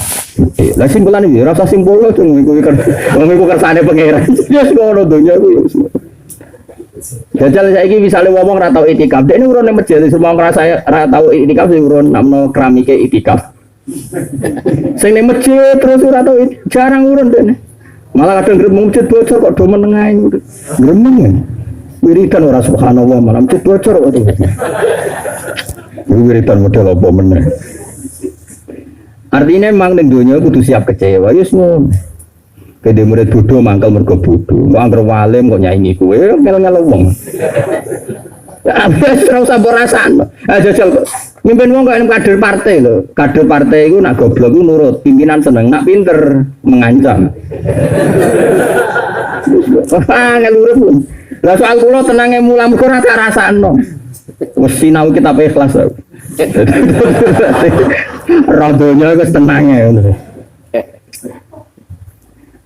Lah simpulan iki ora usah simpul to kowe kersane pangeran. Ya ngono donya kuwi. Jajal saiki misale wong ra tau itikaf, dekne urun nang masjid semua ngrasa ra tau itikaf sing urun namno keramike itikaf. Sing nang masjid terus ora tau jarang urun dekne. Malah kadang gremeng masjid bocor kok do menengae. Gremeng. Wiridan ora subhanallah malah masjid bocor kok. Wiridan model apa meneh. Artinya memang ning donya kudu siap kecewa, wis ngono. Kede murid bodoh mangkel mergo bodoh. Kok anggere walim kok nyaingi kowe ngel-ngel wong. Ya ora usah mbok rasakno. Ah jajal kok mimpin wong kok kader partai lho. Kader partai iku nak goblok iku nurut, pimpinan seneng, nak pinter mengancam. Ah ngelurut. Lah soal kula tenange mulang kok ora rasakno. Wis sinau kitab ikhlas. Rodonya wis tenange ngono.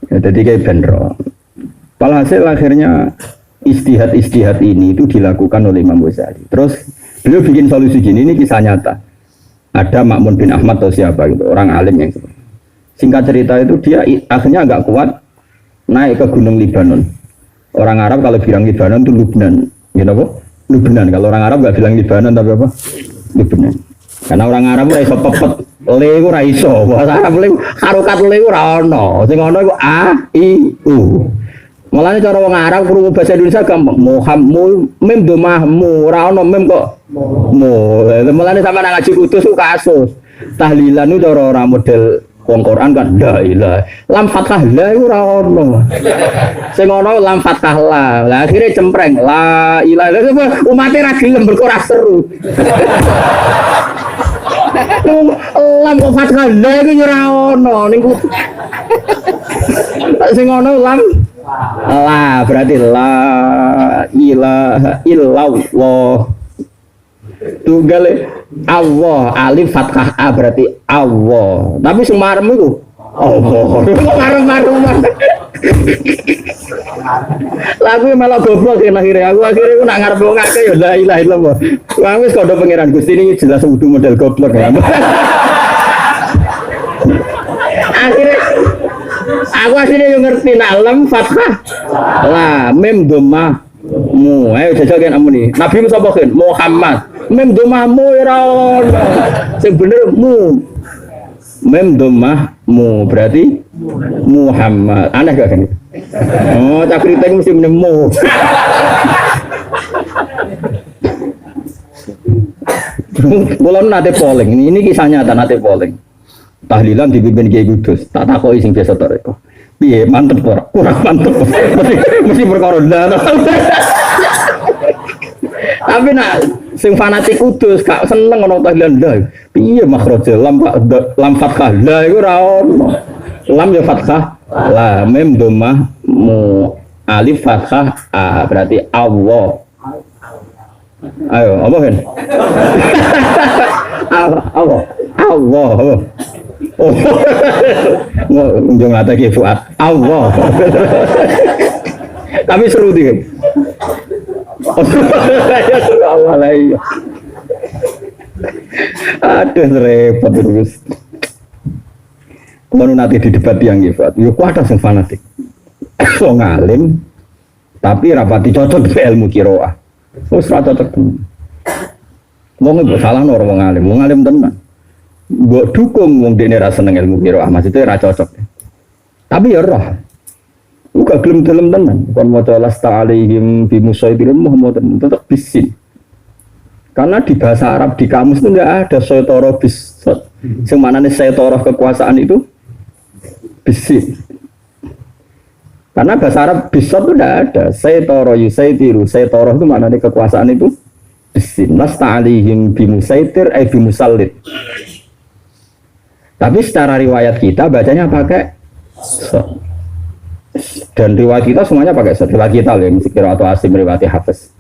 Ya, jadi kayak benro. Walhasil akhirnya istihad ini itu dilakukan oleh Imam Ghazali. Terus beliau bikin solusi gini, ini kisah nyata. Ada Ma'mun bin Ahmad atau siapa gitu, orang alim yang singkat cerita itu dia akhirnya agak kuat naik ke gunung Libanon. Orang Arab kalau bilang Libanon itu Lubnan, gitu apa? Lubnan. Kalau orang Arab nggak bilang Libanon tapi apa? Lubnan. Karena orang Arab ora iso pepet, le iku ora iso. Bahasa Arab le harokat le ora ono. Sing ono iku a i u. Mulane cara wong Arab krungu bahasa Indonesia gampang. Muhammad mem domahmu ora ono mem kok. Mu. Mulane sampeyan ngaji kudus kasus. Tahlilan itu cara ora model wong Quran kan la ilaha. Lam fathah la iku ora ono. Sing ono lam fathah la. Lah akhire cempreng la ilaha. Umate ra gelem mergo ora seru. Lam kok fathah la iku ora ono ning sing ono lam la berarti la ilaha illallah. Tunggal Allah alif fathah a berarti Allah. Tapi sing marem iku Allah. Marem-marem. Lagu malah goblok ya akhirnya. Aku akhirnya nak ngarep wong akeh ya la ilaha illallah. Wong wis kodho pangeran Gusti ini jelas kudu model goblok ya. Akhirnya aku akhirnya yo ngerti nak lam fathah la mim dhammah mu. Ayo jajal kan amuni. Nabi sapa kan? Muhammad. Mim dhammah mu ora ono. Sing bener mu. Mim dhammah mu berarti Muhammad. Aneh gak kan? Oh, tak kritik mesti menemu. Kula nate polling. Ini kisah nyata nate polling. Tahlilan dipimpin Kiai Kudus. Tak takoki sing biasa tok rek. Piye mantep ora? Kurang mantep. Mesti perkara ndak. Tapi nak sing fanatik Kudus gak seneng ono tahlilan ndak. Piye makhraj lam fathah la iku ora ono. Lam ya fathah la mim dhammah mu alif fathah a berarti Allah. Ayo apa kan? Allah. Allah. Oh. Njong ate ki Fuad. Allah. Tapi seru dia. Ya Allah lah. Aduh repot terus. Kalau nanti di debat yang Fuad, yo kuat sing fanatik. So ngalim tapi rapati cocok dengan ilmu qiraah. Wis ra cocok. Wong mbok salahno wong alim tenan. Mbok dukung wong dene ra seneng ilmu qiraah, maksudnya ra cocok. Tapi ya roh. Uga gelem-gelem tenan, kon maca lasta alaihim bi musaibirin Muhammadin tetep bisin. Karena di bahasa Arab di kamus itu enggak ada saytara bisat. Sing manane saytara kekuasaan itu bisin. Karena bahasa Arab bisat itu enggak ada. Saytara yusaitiru, saytara itu manane kekuasaan itu bisin. Lasta alaihim bi musaitir ay bi musallid. Tapi secara riwayat kita bacanya pakai so. Dan riwayat kita semuanya pakai so. Riwayat kita loh, Misikir atau Asim riwayat Hafiz.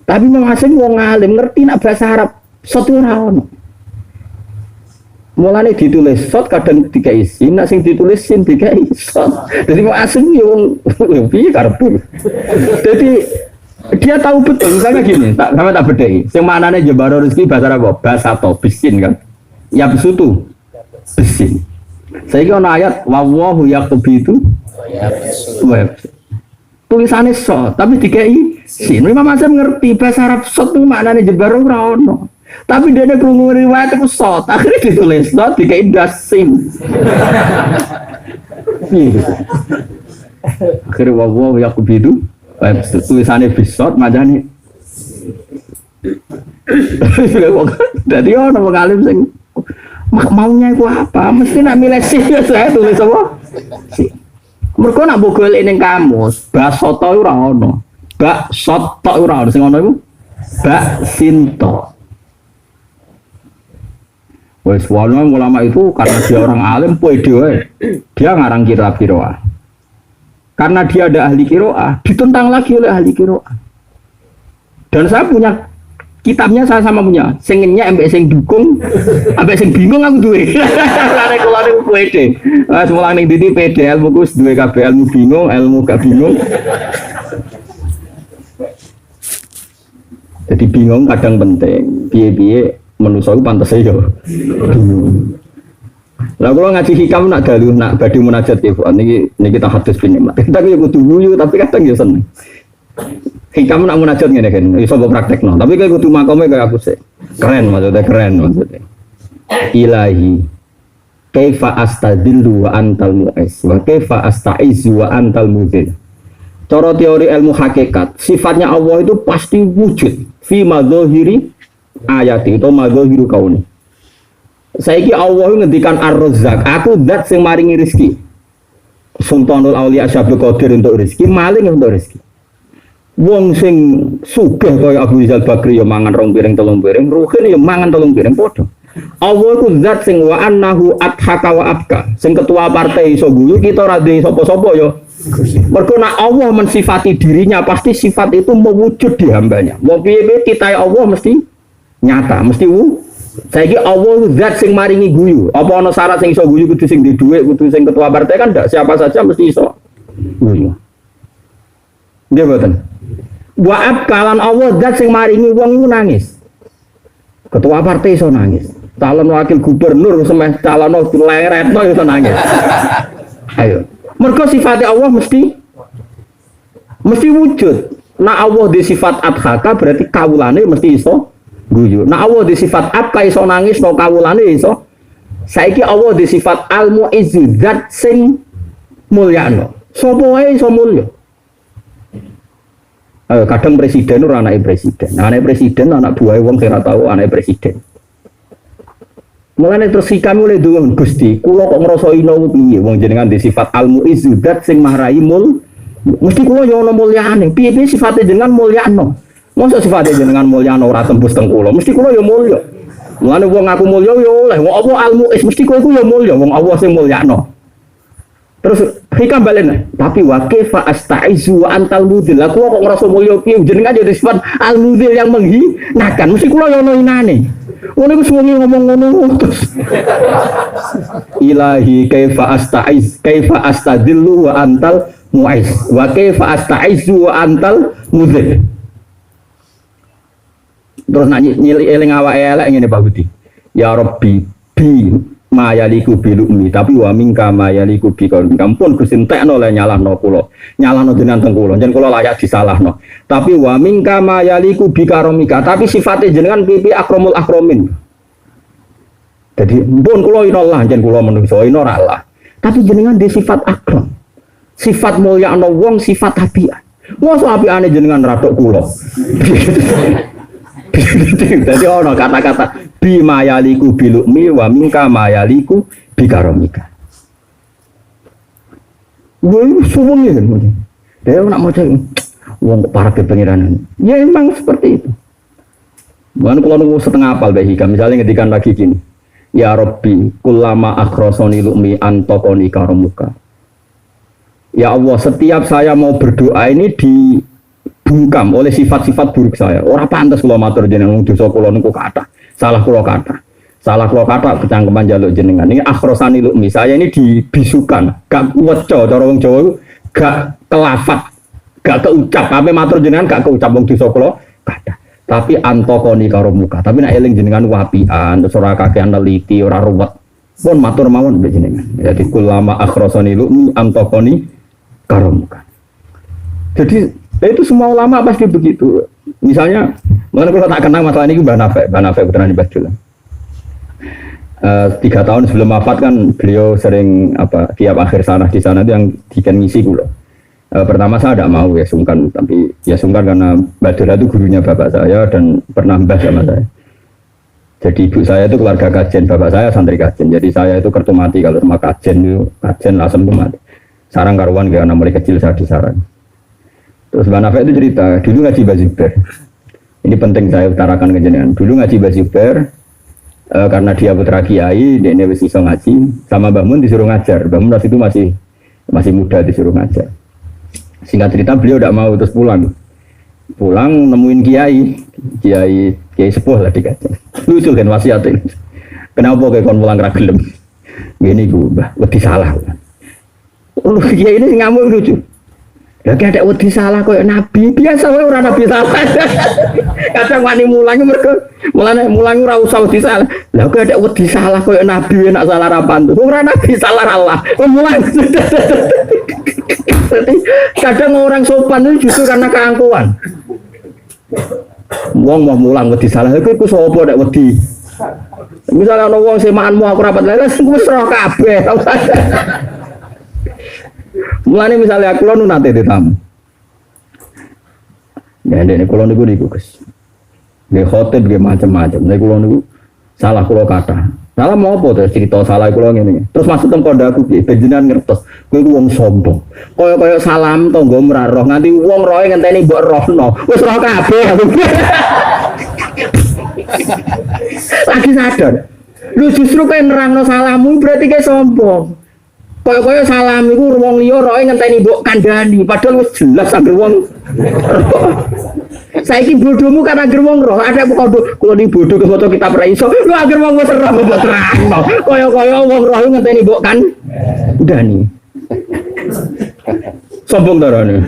Tapi Imam Asim wong alim ngerti nak bahasa Arab sot ora ono. Mulane ditulis sot kadang dikai sin, nak sing ditulis sin dikai sot. Jadi Imam Asim yo piye karepe. Jadi dia tahu betul misalnya gini, tak bedheki. Sing manane jembaro rezeki bahasa Arab bahasa atau bisin kan. Ya besutu. Bisin. Saiki ana ayat wallahu yaktubitu tulisannya so, tapi dikai sin. Imam Asim ngerti bahasa Arab so itu maknanya jebar ora ono. Tapi dia ada krungu riwayat itu so, akhirnya ditulis so dikai dasim. Akhirnya wawo yakubidu tulisannya bisot majane. Jadi ono wong alim sing maunya itu apa? Mesti nak milih sih saya tulis apa? Sih. Mergo nak mbok golek ning kamus, basoto ora ono. Bak soto ora ono sing ono iku bak sinto. Wes ulama itu karena dia orang alim pede wae. Dia ngarang kira-kira. Karena dia ada ahli kiroah, ditentang lagi oleh ahli kiroah. Dan saya punya kitabnya, saya sama punya. Senginnya ambek sing dukung, ambek sing bingung aku duwe. Lare kula niku pede. Semula ning ndi pede ilmu kus duwe kabeh ilmu bingung, ilmu gak bingung. Jadi bingung kadang penting. Piye-piye manusa iku pantes yo. Lah kalau ngaji hikam nak dalu nak badhe munajat ya, niki tak hadis bin Mat. Kita ki kudu guyu tapi kadang ya seneng. Hikam nak munajat ngene kan, iso mbok praktekno. Tapi kayak kudu makome kayak aku sih. Keren maksudnya. Ilahi kaifa astadillu wa antal mu'is wa kaifa astaizu wa antal mudil. Cara teori ilmu hakikat, sifatnya Allah itu pasti wujud fi madzahiri ayati atau madzahiru kauni. Saiki Allah ngendikan Ar-Razzaq, aku zat sing maringi rezeki. Sultanul Auliya Syabul Qadir untuk rezeki, maling untuk rezeki. Wong sing sugih kaya Abu Rizal Bakri ya mangan 2 piring 3 piring, Ruhin ya mangan 3 piring padha. Allah iku zat sing wa annahu adhaka wa abka. Sing ketua partai iso guyu kita ora duwe sapa-sapa ya. Mergo nek Allah mensifati dirinya pasti sifat itu mewujud di hambanya. Wong piye-piye titahe Allah mesti nyata, mesti saiki Allah zat sing maringi guyu. Apa ana syarat sing iso guyu kudu sing di dhuwit, kudu sing ketua partai kan ndak siapa saja mesti iso guyu. Nggih mboten. Wa kalan Allah zat sing maringi wong iku nangis. Ketua partai iso nangis. Calon wakil gubernur semeh calon leretno iso nangis. Ayo. Mergo sifatnya Allah mesti wujud. Nah Allah di sifat adhaka berarti kawulane mesti iso guyu. Nah Allah di sifat abka iso nangis, no kawulane iso. Saiki Allah di sifat al-mu'izzu zat sing mulyano. Sapa wae iso mulya. Kadang presiden ora anake presiden. Anake presiden anak buahe wong sing ora tau anake presiden. Mulane terus kami oleh dungo Gusti, kula kok ngrasa ino piye wong jenengan di sifat al-mu'izzu zat sing mahrai mesti kula yo ana mulyane. Piye-piye sifate jenengan mulyano. Masa sifate jenengan mulyano ora tembus teng kula, mesti kula yo mulya. Mulane wong aku mulya yo oleh wong apa al-mu'iz mesti kowe iku yo mulya wong Allah sing mulyano. Terus hikam balen, tapi wa kaifa astaizu wa antal mudil. Aku kok ngrasa mulya piye jenengan yo di sifat al-mudil yang menghinakan. Mesti kula yo ana inane. Ngono iku suwi ngomong ngono terus. Ilahi kaifa astadillu wa antal mu'is wa kaifa astaizu wa antal mudhil. Terus nak eling awake elek ngene Pak Budi. Ya Rabbi bi mayaliku bilumi tapi wa mingka mayaliku bi kampun Gusti entekno le nyalahno kula. Nyalahno jenengan teng kula, jen kula layak disalahno. Tapi wa mingka mayaliku bi karomika, tapi sifate jenengan pipi akromul akromin. Jadi pun kula inallah jen kula menungso ina ora Allah. Tapi jenengan di sifat akrom. Sifat mulya ana wong sifat apian. Mosok apiane jenengan radok kula. Jadi ono kata-kata bi mayaliku bilukmi wa mingka mayaliku bi karomika. Gue suwengi kan. Dia nak maca wong para kepengiranan. Ya memang seperti itu. Bukan kalau nunggu setengah apal baik hikam. Misalnya ngedikan lagi gini. Ya Rabbi kullama akhrosoni lukmi antokoni karomuka. Ya Allah setiap saya mau berdoa ini dibungkam oleh sifat-sifat buruk saya. Orang pantas kalau matur jenengan dosa kula niku kathah. Salah kula kathah kecangkeman jaluk jenengan. Ini akhrosani lukmi. Saya ini dibisukan, gak weco cara wong Jawa gak kelafat, gak keucap. Ame matur jenengan gak keucap wong dosa kula kathah. Tapi antokoni karo muka. Tapi nek eling jenengan wapian, terus ora kakean neliti, ora ruwet. Pun matur mawon mbek jenengan. Jadi kulama akhrosani lukmi antokoni karo muka. Jadi itu semua ulama pasti begitu. Misalnya, mana kalau tak kenal masalah ini Mbah Nafek Putra Badul. 3 tahun sebelum wafat kan beliau sering tiap akhir sanah di sana itu yang dikan ngisi kula. Pertama saya tidak mau ya sungkan, tapi ya sungkan karena Badul itu gurunya bapak saya dan pernah mbah sama saya. Jadi ibu saya itu keluarga kajen, bapak saya santri kajen. Jadi saya itu kertu mati kalau rumah kajen itu kajen asam itu mati. sarang karuan kayak anak mulai kecil saya di sarang. Terus Mbak Nafek itu cerita, dulu ngaji Baziber. Ini penting saya utarakan ke jenengan. Dulu ngaji Baziber, karena dia putra kiai, dia wis iso ngaji, sama Mbah Mun disuruh ngajar. Mbah Mun waktu itu masih muda disuruh ngajar. Singkat cerita beliau tidak mau terus pulang. Pulang nemuin kiai sepuh lah dikajar. Lucu kan wasiatnya. Kenapa kayak kon pulang ragelem? Gini gue, Mbah, wedi salah. Oh, kiai ini ngamuk lucu. Ya kayak ada wedi salah koyo nabi, biasa wae ora nabi salah. Kadang wani mulang mergo mulang ora usah wedi salah. Lah kok ada wedi salah koyo nabi nak salah ra pantu. Ora nabi salah Allah. Mulang. Kadang orang sopan itu justru karena keangkuhan. Wong mau mulang wedi salah iku sapa nek wedi. Misalnya ana wong semaanmu aku rapat lha wis roh kabeh. Mulane misalnya aku nu nate ditamu. Ya ndek kula niku Gus. Nggih khotib nggih macam-macam. Nek kula niku salah kula kata. Salah mau apa terus cerita salah kula ngene. Terus masuk teng kondaku piye benjenan ngertos. Kowe iku wong sombong. Kaya salam tangga mraroh nganti wong roe ngenteni mbok rohno. Wis roh kabeh. Lagi sadar. Lu justru kowe nerangno salahmu berarti kowe sombong. Kaya salam iku wong liya roe ngenteni mbok kandhani, padahal wis jelas anggere wong. Saiki bodohmu kan anggere wong roh, ada kondo kula ni bodoh ke foto kitab ra iso. Lu anggere wong wis roh mbok terangno. Kaya wong roh ngenteni mbok kandhani. Sombong darane.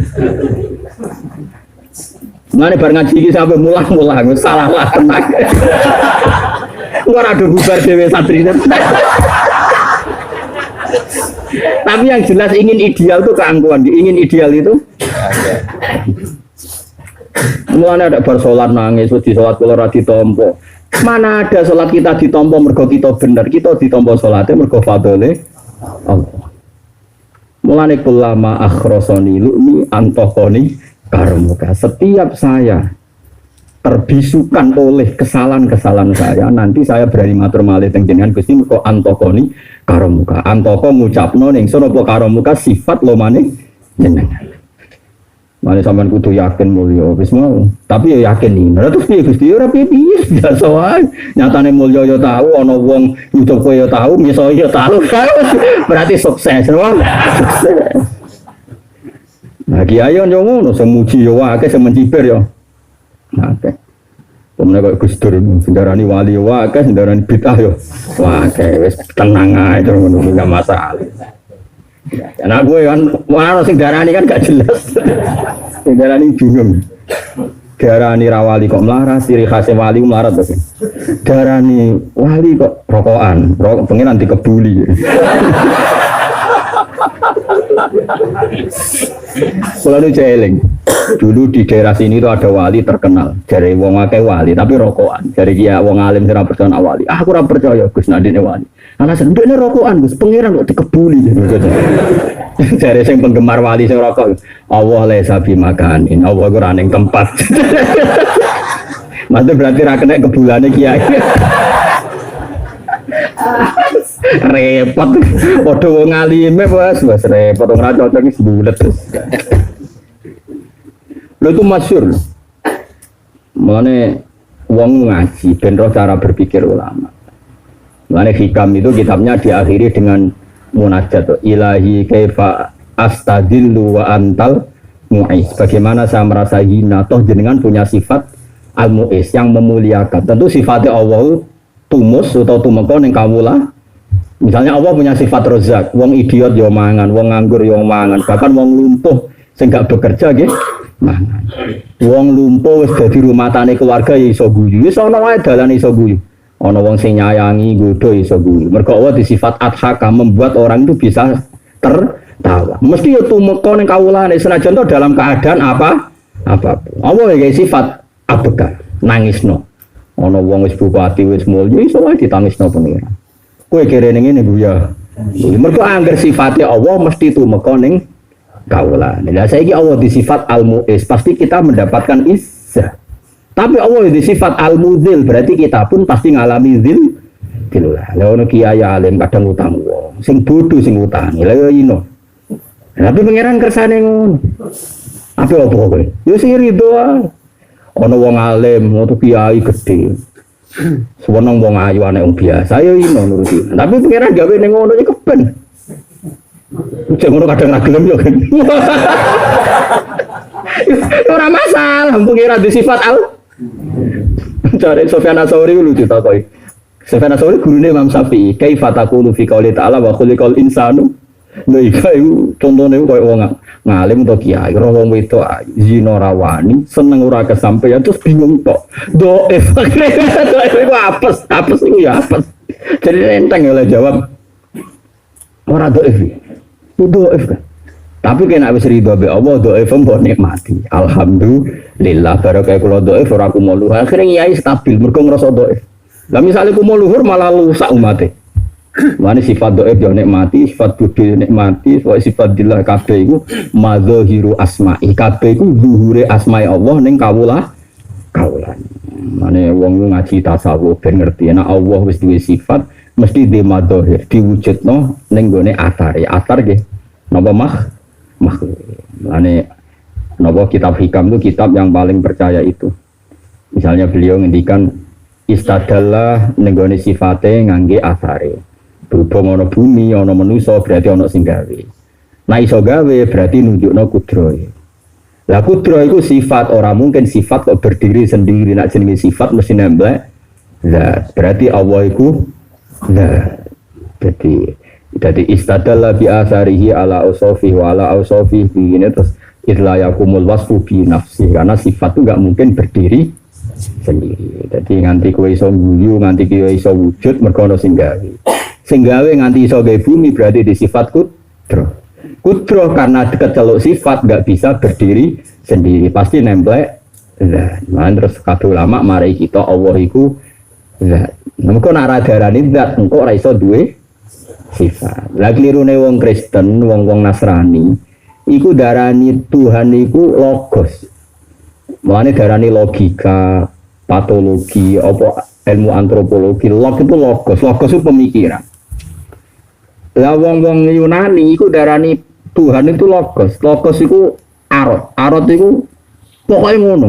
Mane bar ngaji iki sampe mulang-mulang salah lah tenan. Ora ada bubar dhewe santrine. Tapi yang jelas ingin ideal itu keangkuhan, ingin ideal itu. Mulanya ada bar sholat nangis, di sholat kalau rati tompo. Mana ada sholat kita ditompo mergo kita bener, kita ditompo sholatnya mergo fadole Allah. Mulanya kulama akhrosoni lu'mi antokoni karmuka. Setiap saya terbisukan oleh kesalahan-kesalahan saya, nanti saya berani matur malih teng jenengan Gusti mergo antokoni karomuka. Antoko ngucapno ning sono apa karomuka sifat lomane jenengan. Mane sampean kudu yakin mulya wis mau. Tapi ya yakin iki. Lah terus piye Gusti ora piye biasa wae. Nyatane mulya ya tahu ana wong YouTube kowe ya tahu, miso ya tahu. Berarti sukses, wae. Nah kiai yo ngono semuji yo akeh semencibir yo. Oke. Pemenang kok Gus Dur sendarani wali akeh sendarani bid'ah yo. Wah, wis tenang ae to ngono enggak masalah. Anak gue kan mana sing darani kan gak jelas. Sing darani bingung. Darani rawali kok melarat, ciri khas wali melarat to. Darani wali kok rokokan, pengen dikebuli. Selalu jeeling. Dulu di daerah sini tuh ada wali terkenal. Dari wong akeh wali tapi rokokan. Dari dia wong alim sing ora percaya wali. Aku ora percaya Gus Nadine wali. Ana sendene rokokan Gus, pangeran kok dikebuli. Dari sing penggemar wali sing rokok. Allah lesa bi makanin. Allah ora ning tempat. Maksudnya berarti ra kena kebulane kiai. Repot. Padha wong alime wis repot ora cocok iki bulet terus. Lho itu masyhur. Mulane wong ngaji ben roh cara berpikir ulama. Mulane hikam itu kitabnya diakhiri dengan munajat ilahi kaifa astadillu wa antal mu'is. Bagaimana saya merasa hina toh jenengan punya sifat al-mu'is yang memuliakan. Tentu sifatnya Allah tumus atau tumeka ning kawula. Misalnya Allah punya sifat rozak, wong idiot yo mangan, wong nganggur yo mangan, bahkan wong lumpuh sing gak bekerja nggih mangan. Wong lumpuh wis dadi rumatane keluarga ya iso guyu. Wis ana wae dalane iso guyu. Ana wong sing nyayangi godho iso guyu. Mergo Allah di sifat adhaka membuat orang itu bisa tertawa. Mesti yo tumeka ning kawulane senajan to dalam keadaan apapun. Allah ya sifat abeka, nangisno. Ana wong wis bupati wis mulya iso wae ditangisno pengiran. Kowe kere ning ngene ya. Mergo angger sifatnya Allah mesti tumeka ning kawula. Lah saiki Allah di sifat al-mu'is, pasti kita mendapatkan izzah. Tapi Allah di sifat al-mudzil, berarti kita pun pasti ngalami zillah. Lah ono kiai alim kadang utang wong, sing bodoh sing utangi. Lah yo ino. Tapi pangeran kersane ngono. Apa kowe? Ya sing rido ae. Ana wong alim, ana kiai gedhe. Seneng wong ayu anak wong biasa ya ino nuruti. Tapi pangeran gawe ning ngono iki keben. Cek ngono kadang ra gelem yo kan. Ora masalah, pangeran di sifat al. Cari Sufyan Ats-Tsauri lucu takoki. Sufyan Ats-Tsauri gurune Imam Syafi'i, kaifa taqulu fi qouli ta'ala wa khuliqal insanu. Lha iku contone koyo wong ngalim to kiai, ora wong wedok zina rawani, seneng ora kesampaian terus bingung tok. Doef. Doef iku apes iku ya apes. Jadi enteng oleh jawab. Ora doef. Doef kan. Tapi kena wis ridho be Allah doef mbok nikmati. Alhamdulillah barokah kula doef ora kumo luhur. Akhire kiai stabil mergo ngrasa doef. Lah misale kumo luhur malah rusak umate. Mane sifat doib yo nikmati, sifat budi nikmati, sifat dillah kabeh iku madzahiru asma'i. Kabeh iku zuhure asma'i Allah ning kaulan. Mane wong ngaji tasawuf ben ngerti nek Allah wis duwe sifat mesti di madzahir diwujudno ning gone athar. Athar nggih napa makhluk. Mane napa kitab hikam itu kitab yang paling percaya itu. Misalnya beliau ngendikan istadallah ning gone sifate ngangge athare. Berhubung ana bumi, ana manusa berarti ana sing gawe. Nah iso gawe berarti nunjukno kudrohe. Lah kudroh iku sifat, ora mungkin sifat kok berdiri sendiri. Nek jenenge sifat mesti nembek zat. Berarti Allah iku zat. Jadi istadalla bi asarihi ala ausofi wa ala ausofi ini terus idla yakumul wasfu bi nafsi, karena sifat itu enggak mungkin berdiri sendiri. Jadi nganti kowe iso guyu, nganti kowe iso wujud mergo ana sing gawe. Sing gawe nganti iso gawe bumi berarti di sifat kudroh. Kudroh karena keceluk sifat enggak bisa berdiri sendiri, pasti nemplek zat. Nah, terus kabeh ulama mari kita Allah iku zat. Engko nek ora darani zat, engko ora iso duwe sifat. Lah klirune wong Kristen, wong-wong Nasrani iku darani Tuhan iku logos. Mulane darani logika, patologi, apa ilmu antropologi, log itu logos itu pemikiran. Lah wong-wong Yunani iku darani Tuhan itu logos itu arot itu pokoknya ngono.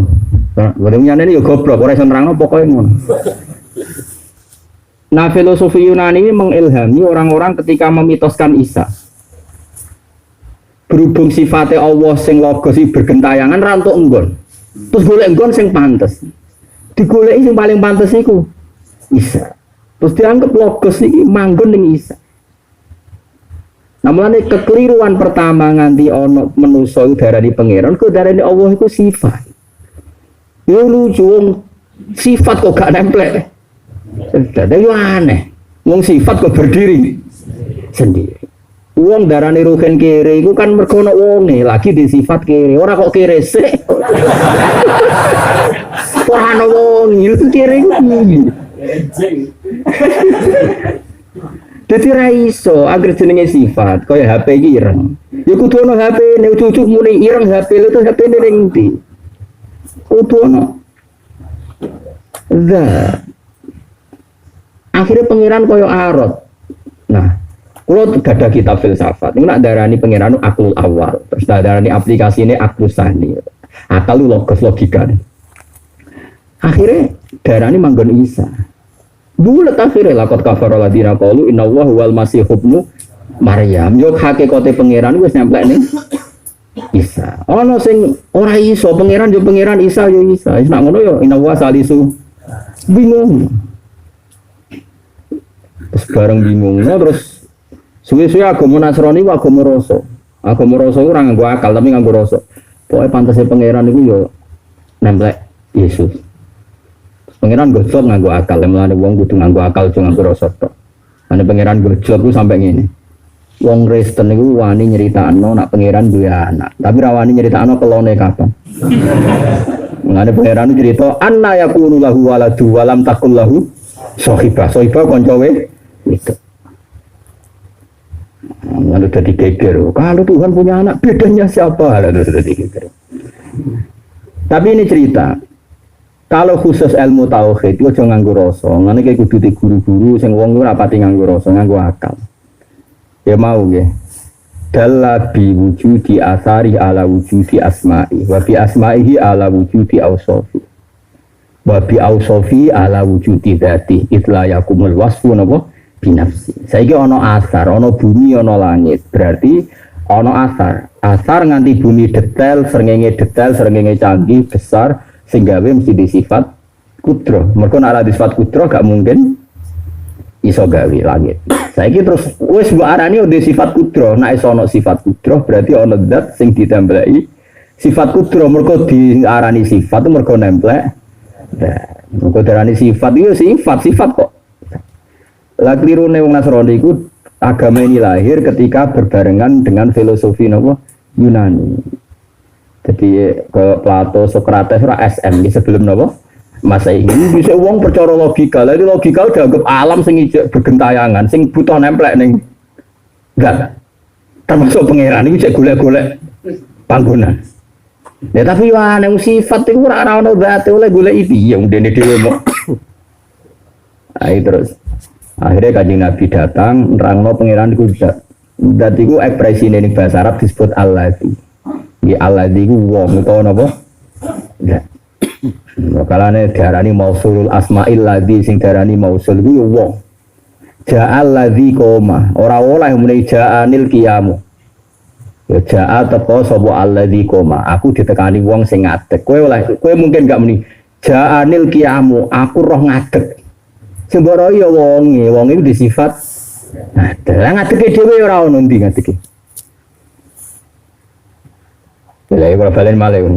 Nah, Yunani ya goblok, ora iso nerangno pokoknya ngono. Nah, filosofi Yunani ini mengilhami orang-orang ketika memitoskan Isa. Berhubung sifatnya Allah sing logos iki bergentayangan rantuk enggon. Terus golek enggon sing pantes. Digoleki sing paling pantes iku Isa. Terus dianggap logos iki manggon ning Isa. Namanya kekeliruan pertama nganti ono manusa darani pangeran, kok darani Allah iku sifat. Yo lucu sifat kok gak nempel. Dadi aneh. Wong sifat kok berdiri sendiri. Wong darani ruhen kere iku kan mergo ana wonge lagi di sifat kere. Ora kok kere sik. Ora ana wong itu kere iku piye? Dadi ra iso agar jenenge sifat kaya HP iki ireng. Ya kudu ana HP ne cucuk muni ireng HP itu HP ne ning ndi? Kudu ana. Akhirnya pangeran kaya arot. Nah, kalau gada kitab filsafat, ini nak darani pangeran itu aklul awal, terus darani aplikasi ini aklul sani, akal logos logika. Akhirnya darani manggon Isa. Bulat akhirnya lakot kafaro ladina qalu inna Allahu wal masih ibnu Maryam. Yo hakikate pangeran wis nyampe ning Isa. Ono sing ora iso pangeran yo pangeran Isa yo Isa. Wis nak ngono yo inna wa salisu. Bingung. Terus bareng bingung, terus suwe-suwe agama Nasrani ku agama rasa. Agama rasa ora nganggo akal tapi nganggo rasa. Pokoke pantese pangeran iku yo nemplek Yesus. Pangeran gojlok nganggo akal, mulane wong kudu nganggo akal aja nganggo rasa tok. Ane pangeran gojlok ku sampe ngene. Wong Kristen niku wani nyeritakno nak pangeran duwe anak, tapi ra wani nyeritakno kelone kapan. Mulane pangeran cerita anna yakunu lahu waladu walam takul lahu sahibah. Sahibah kanca itu. Lalu jadi geger. Kalau Tuhan punya anak, bedanya siapa? Lalu jadi geger. Tapi ini cerita. Kalau khusus ilmu tauhid itu jangan nganggo rasa. Ngene kayak kudu di guru-guru sing wong ora pati nganggo rasa, nganggo akal. Ya mau nggih. dalla bi wujudi asari ala wujudi asma'i wa bi asma'ihi ala wujudi awsofi wa bi awsofi ala wujudi dzati itla yakumul wasfu napa binafsi. Saiki ana asar, ana bumi, ana langit. Berarti ana asar nganti bumi detail, srengenge canggih, besar sing gawe mesti di sifat kudro. Mergo nek ora di sifat kudro gak mungkin iso gawe langit. Saiki terus wis mbok arani di sifat kudro. Nek iso ana sifat kudro berarti ana zat sing ditembelai sifat kudro. Mergo diarani sifat itu mergo nemplek. Nah, mergo diarani sifat itu sifat kok. Lah klirune wong Nasrani iku agama ini lahir ketika berbarengan dengan filosofi nopo Yunani. Jadi ke Plato, Sokrates, SM di sebelum nopo Masehi. Ini bisa wong percaya logika. Lah logika dianggap alam sing ijek bergentayangan, sing butuh nemplek ning enggak. Termasuk pangeran iki cek golek-golek panggonan. Ya tapi wah nek sifat iku ora ono zate oleh golek iki ya dene dhewe mok. Ayo terus. Akhirnya Kanjeng Nabi datang, nerangno pangeran iku zat. Zat iku ekspresine ning bahasa Arab disebut Alladzi. Ya Alladzi iku wong utawa napa? Ya. Kalane diarani mausulul asmail ladzi sing diarani mausul iku ya wong. Ja'al ladzi koma, ora oleh muni ja'anil qiyamu. Ya ja'a teko sapa alladzi koma. Aku ditekani wong sing ngadeg. Kowe mungkin gak muni ja'anil qiyamu, aku roh ngadeg. Sing mbok ya wong iku disifat ngadeg dhewe ora ono ndi ngadeg. Lha iki ora balen malih.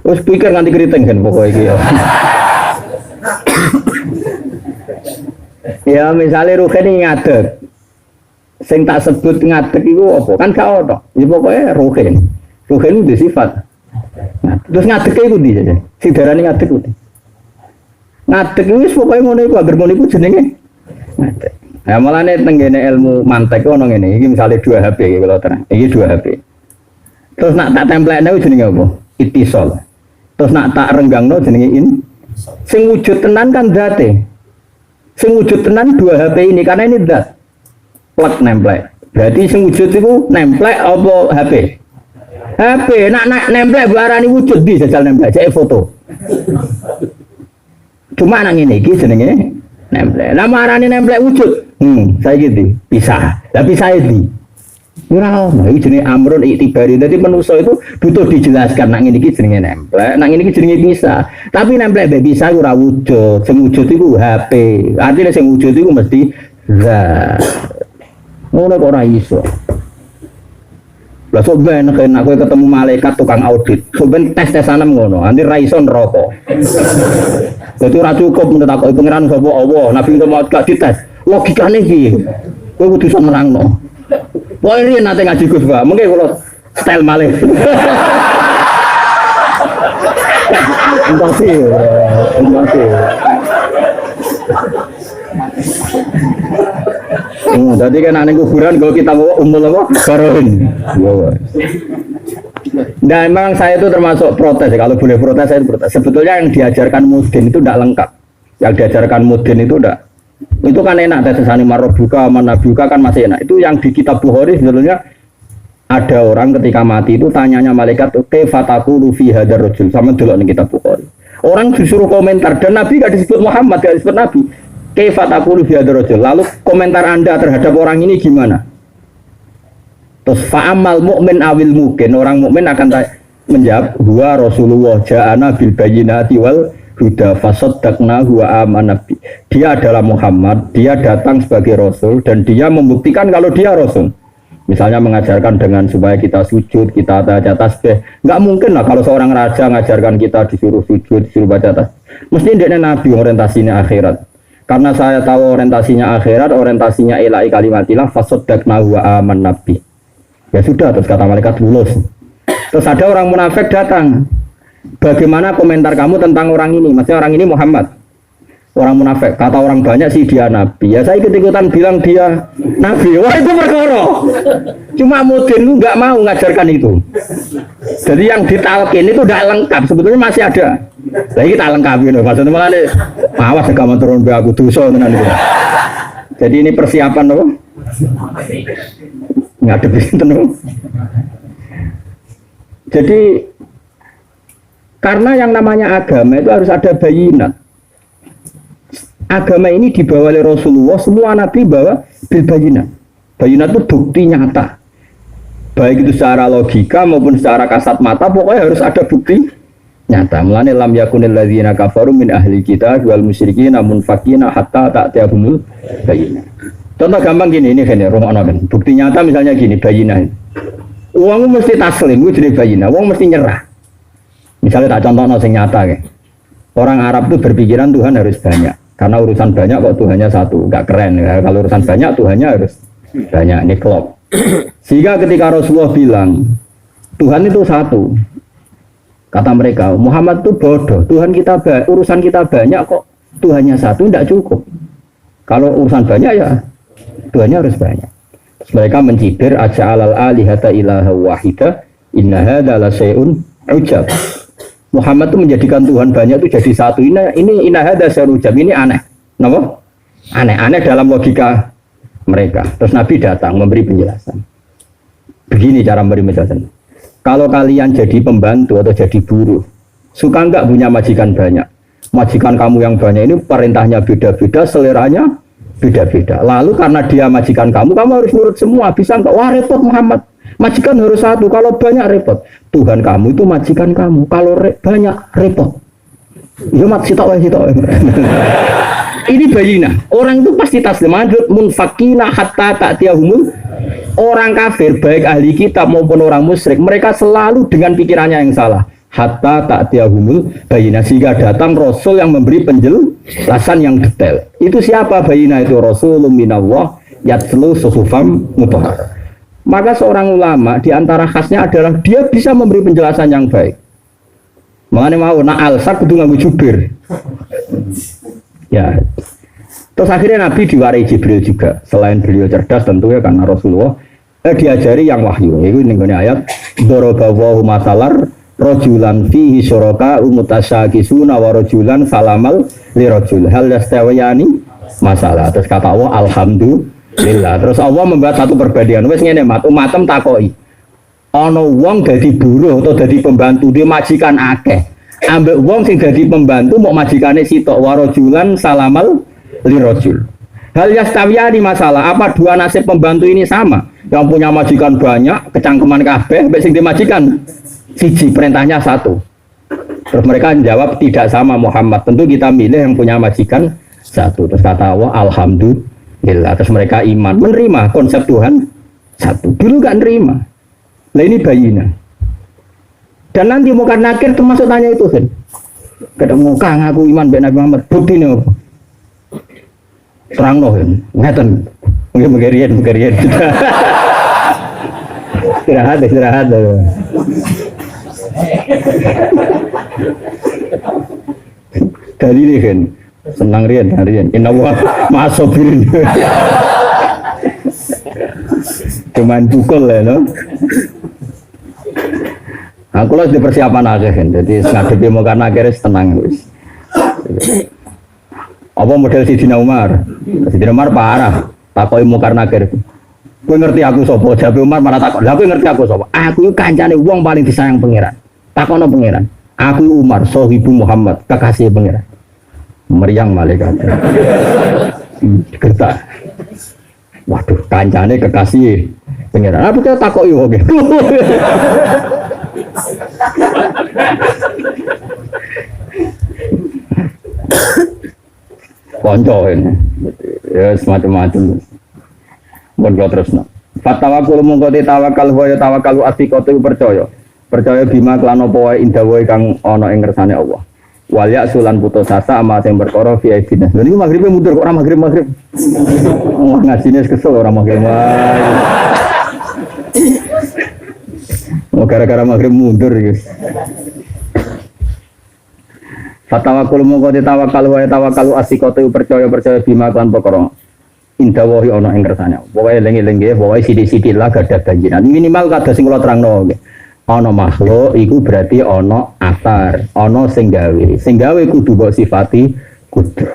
Wis pikir nganti keriting kan pokok iki ya. Ya misale ruhen ngadeg. Sing tak sebut ngadeg iku apa? Kan gak ono. Ya pokoke ruhen. Ruhen itu sifat. Nah, terus ngadeg iku ndi ya? Sing darani ngadeg kuwi. Ngadeg wis pokoke ngono iku agar ngono iku jenenge ngadeg. Nah, malane tenggene ilmu mantek ono ngene. Iki misale 2 HP iki kalau terang. Iki 2 HP. Terus nak tak templekne jenenge apa? Ittisal. Terus nak tak renggangno jenenge sing wujud tenan kan zate. Sing wujud tenan 2 HP ini karena ini zat. Plek nemplek. Berarti sing wujud itu nemplek apa HP? HP nak nemplek barani wujud di jajal nemplek cek foto. Cuma nang ngene iki jenenge nemplek. Lah marani nemplek wujud. Saiki iki pisah. Lah pisah iki ora ono, iki jenenge amrun iktibari. Dadi manusa itu butuh dijelaskan nak ngene iki jenenge nemplek, nak ngene iki jenenge pisah. Tapi nemplek mbek pisah ora wujud. Sing wujud iku HP. Artinya sing wujud iku mesti zat. Ngono kok ora iso. Lah sok ben nek kowe ketemu malaikat tukang audit, sok ben tes-tesanem ngono, nanti ra iso neraka. Dadi ora cukup menetakoki pangeran sapa Allah, Nabi Muhammad gak dites. Logikane piye? Kowe kudu iso nerangno. Wah ini nanti ngaji Gus Pak, mungkin kalau style malih. Entah sih. Jadi kan aneh kuburan kalau kita bawa umul apa? Baroin. Dan memang saya itu termasuk protes. Kalau boleh protes saya protes. Sebetulnya yang diajarkan mudin itu tidak lengkap. Yang diajarkan mudin itu tidak. Itu kan enak, tesani marobuka, manabuka kan masih enak. Itu yang di kitab Bukhari sebetulnya ada orang ketika mati itu tanyanya malaikat, "Kaifataqulu fi hadzal rajul?" Sama delok ning kitab Bukhari. Orang disuruh komentar dan Nabi gak disebut Muhammad, gak disebut Nabi. Kaifataqulu fi hadzal rajul? Lalu komentar Anda terhadap orang ini gimana? Terus fa'amal mu'min awil mungkin, orang mukmin akan menjawab, "Huwa Rasulullah ja'ana bil bayyinati wal huda fasaddaqna huwa amana." Dia adalah Muhammad, dia datang sebagai Rasul dan dia membuktikan kalau dia Rasul. Misalnya mengajarkan dengan supaya kita sujud, kita baca tasbih. Nggak mungkin lah kalau seorang raja ngajarkan kita disuruh sujud, disuruh baca tasbih. Mesti dia Nabi orientasinya akhirat. Karena saya tahu orientasinya akhirat, orientasinya ilahi kalimatillah fasaddaqna huwa amana nabi. Ya sudah, terus kata malaikat lulus. Terus ada orang munafik datang. Bagaimana komentar kamu tentang orang ini? Maksudnya orang ini Muhammad. Orang munafik, kata orang banyak sih dia nabi. Ya saya ikut-ikutan bilang dia nabi. Wah itu perkara. Cuma mudin lu nggak mau ngajarkan itu. Jadi yang ditalkin itu tidak lengkap. Sebetulnya masih ada. Jadi kita lengkapi loh. Maksudnya malah nih, awas agama turun be aku dosa tenan itu. Jadi ini persiapan loh. ngadepi sinten. Jadi karena yang namanya agama itu harus ada bayinat. Agama ini dibawa oleh Rasulullah, semua nabi bawa bil bayinat. Bayinat itu bukti nyata. Baik itu secara logika maupun secara kasat mata, pokoknya harus ada bukti nyata. Mulane lam yakunil ladzina kafaru min ahli kitab wal musyrikin namun fakina hatta ta'tiyahumul bayinah. Contoh gampang gini, ini kan ya, rumah kan. Bukti nyata misalnya gini, bayinah. Uang mesti taslim, gue jadi bayinah. Uang mesti nyerah. Misalnya tak contoh sing nyata kan. Orang Arab itu berpikiran Tuhan harus banyak. Karena urusan banyak kok Tuhannya satu, nggak keren. Ya. Kalau urusan banyak Tuhannya harus banyak. Ini klop. Sehingga ketika Rasulullah bilang Tuhan itu satu, kata mereka Muhammad itu bodoh. Tuhan kita urusan kita banyak kok Tuhannya satu, tidak cukup. Kalau urusan banyak ya Tuhannya harus banyak. Terus mereka mencibir aja'alal alihata ilaha wahida inna hadza la syai'un ujab. Muhammad itu menjadikan Tuhan banyak itu jadi satu. Ini inna hadza syai'un ujab, ini aneh. Kenapa? Aneh dalam logika mereka. Terus Nabi datang memberi penjelasan. Begini cara memberi penjelasan. Kalau kalian jadi pembantu atau jadi buruh, suka enggak punya majikan banyak? Majikan kamu yang banyak ini perintahnya beda-beda, seleranya beda-beda. Lalu karena dia majikan kamu harus nurut semua. Bisa enggak? Wah repot Muhammad. Majikan harus satu. Kalau banyak repot. Tuhan kamu itu majikan kamu. Kalau banyak repot. Ya mat sitok. Ini bayina. Orang itu pasti taslim. Munfakina hatta ta'tiyahumul. Orang kafir baik ahli kitab maupun orang musyrik, mereka selalu dengan pikirannya yang salah. Hatta ta'tiyahumul bayina, sehingga datang Rasul yang memberi penjelasan yang detail. Itu siapa bayina itu? Rasulun minallah yatslu suhufam mutahhar. Maka seorang ulama di antara khasnya adalah dia bisa memberi penjelasan yang baik. Makanya mau al-sak kudu nganggo jubir. Ya. Terus akhirnya Nabi diwarai Jibril juga. Selain beliau cerdas tentunya karena Rasulullah diajari yang wahyu. Itu ning ayat darabahu masalar rajulan fihi syuraka mutasyakisuna wa rajulan salamal li rajul hal yastawiyani masalah. Terus kata Allah alhamdulillah. Terus Allah membuat satu perbandingan. Wis ngene mat umatem takoki. Ana wong dadi buruh atau dadi pembantu dia majikan akeh. Ambek wong sing dadi pembantu mau majikane sitok wa rajulan salamal li rajul. Hal yastawiyani masalah. Apa dua nasib pembantu ini sama? Yang punya majikan banyak, kecangkeman kabeh, mbek sing dimajikan siji, perintahnya satu. Terus mereka menjawab tidak sama Muhammad. Tentu kita milih yang punya majikan satu. Terus kata Allah alhamdulillah. Terus mereka iman, menerima konsep Tuhan satu. Dulu gak nerima. Nah ini bayina. Dan nanti Munkar Nakir termasuk tanya itu kan. Ketemu Kang aku iman mbek Nabi Muhammad. Bukti nih. Terang loh kan. Ngeten. Mungkin begerian. Istirahat. Dari ini kan senang rian. Inna wa ma'asobirin. Cuman pukul lah no. Aku lah di persiapan aja kan. Jadi ngadepi Munkar Nakir tenang wis. Apa model Sidina Umar? Sidina Umar parah. Takoki Munkar Nakir. Kowe ngerti aku sapa? Jabe Umar malah takok. Lah kowe ngerti aku sapa? Aku iku kancane wong paling disayang pangeran. Takono pangeran. Aku Umar, sahibu Muhammad, kekasih pangeran. Meriang malaikat. Gertak. Waduh, kancane kekasih pangeran. Apa kita takoki wong. Koncoin. Ya semacam-macam. Mun kok tresno. Fatawakul mongko tawakal wa tawakalu atiqatu percaya. Percaya bima kelan apa wae indah wae kang ana ing ngersane Allah. Wal ya sulan putus asa ama sing perkara fi aidina. Lha niku maghribe mundur kok ora maghrib. Wah ngajine kesel ora maghrib wae. Oh gara-gara maghrib mundur iki. Fatawakul mongko tawakal wa tawakalu atiqatu percaya bima kelan perkara indah wahi ana ing kersane. Pokoke eling-eling nggih, pokoke sithik-sithik lah gadah ganjinan. Minimal kados sing kula terangno nggih. Ana makhluk iku berarti ana asar, ana sing gawe. Sing gawe kudu mbok sifati kudro.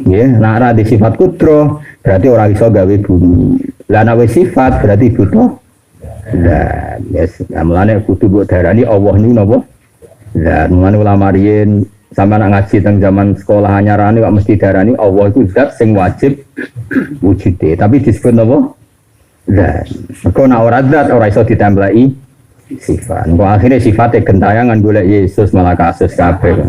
Ya, nak ora di sifat kudro berarti ora iso gawe bumi. Lah nek wis sifat berarti butuh. Lah, yes, mulane kudu mbok darani Allah niku napa? Lah, mulane ulama riyen sampe nak ngaji teng zaman sekolah anyarane kok mesti darani Allah iku zat sing wajib wujude. Tapi disebut napa? Zat. Mergo nek ora zat ora iso ditembelai sifat. Kok akhirnya sifatnya gentayangan golek Yesus malah kasus kabeh.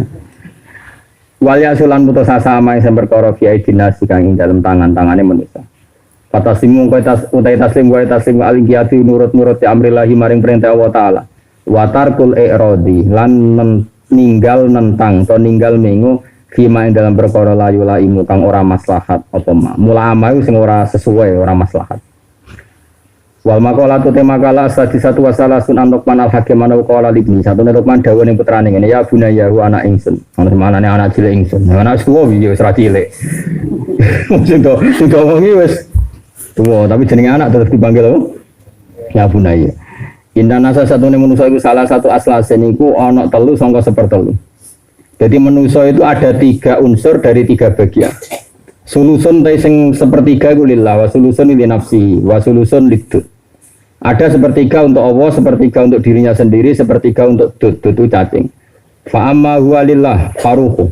Wal yasulan putus asa ama sing perkara fi dinas kang ing dalem tangan-tangane manusia. Kata simu utai taslim wa taslim al-qiyati nurut-nurut ya amrillahi maring perintah Allah taala. Wa tarkul i'radi lan ninggal nentang atau ninggal mengu fima ing dalam perkara layu laimu kang ora maslahat apa ma. Mula amal sing ora sesuai ora maslahat. Wal maqalatu te maqala sadisatu wasalasun an Luqman al-Hakim ana qala libni satu Luqman dawuh ning putrane ngene ya bunaya hu anak ingsun. Ana manane anak cilik ingsun. Anak tuwa iki wis ra cilik. Sing ngomongi wis tuwa tapi jenenge anak terus dipanggil apa? Ya bunaya. Indah nasa satune manusa iku salah satu aslase niku ana telu sangka sepertelu. Jadi manusa itu ada 3 unsur dari 3 bagian. Sulusun ta sing sepertiga iku lillah wa sulusun li nafsi wa sulusun lidud. Ada sepertiga untuk Allah, sepertiga untuk dirinya sendiri, sepertiga untuk dud itu cacing. Fa amma huwa lillah faruhu.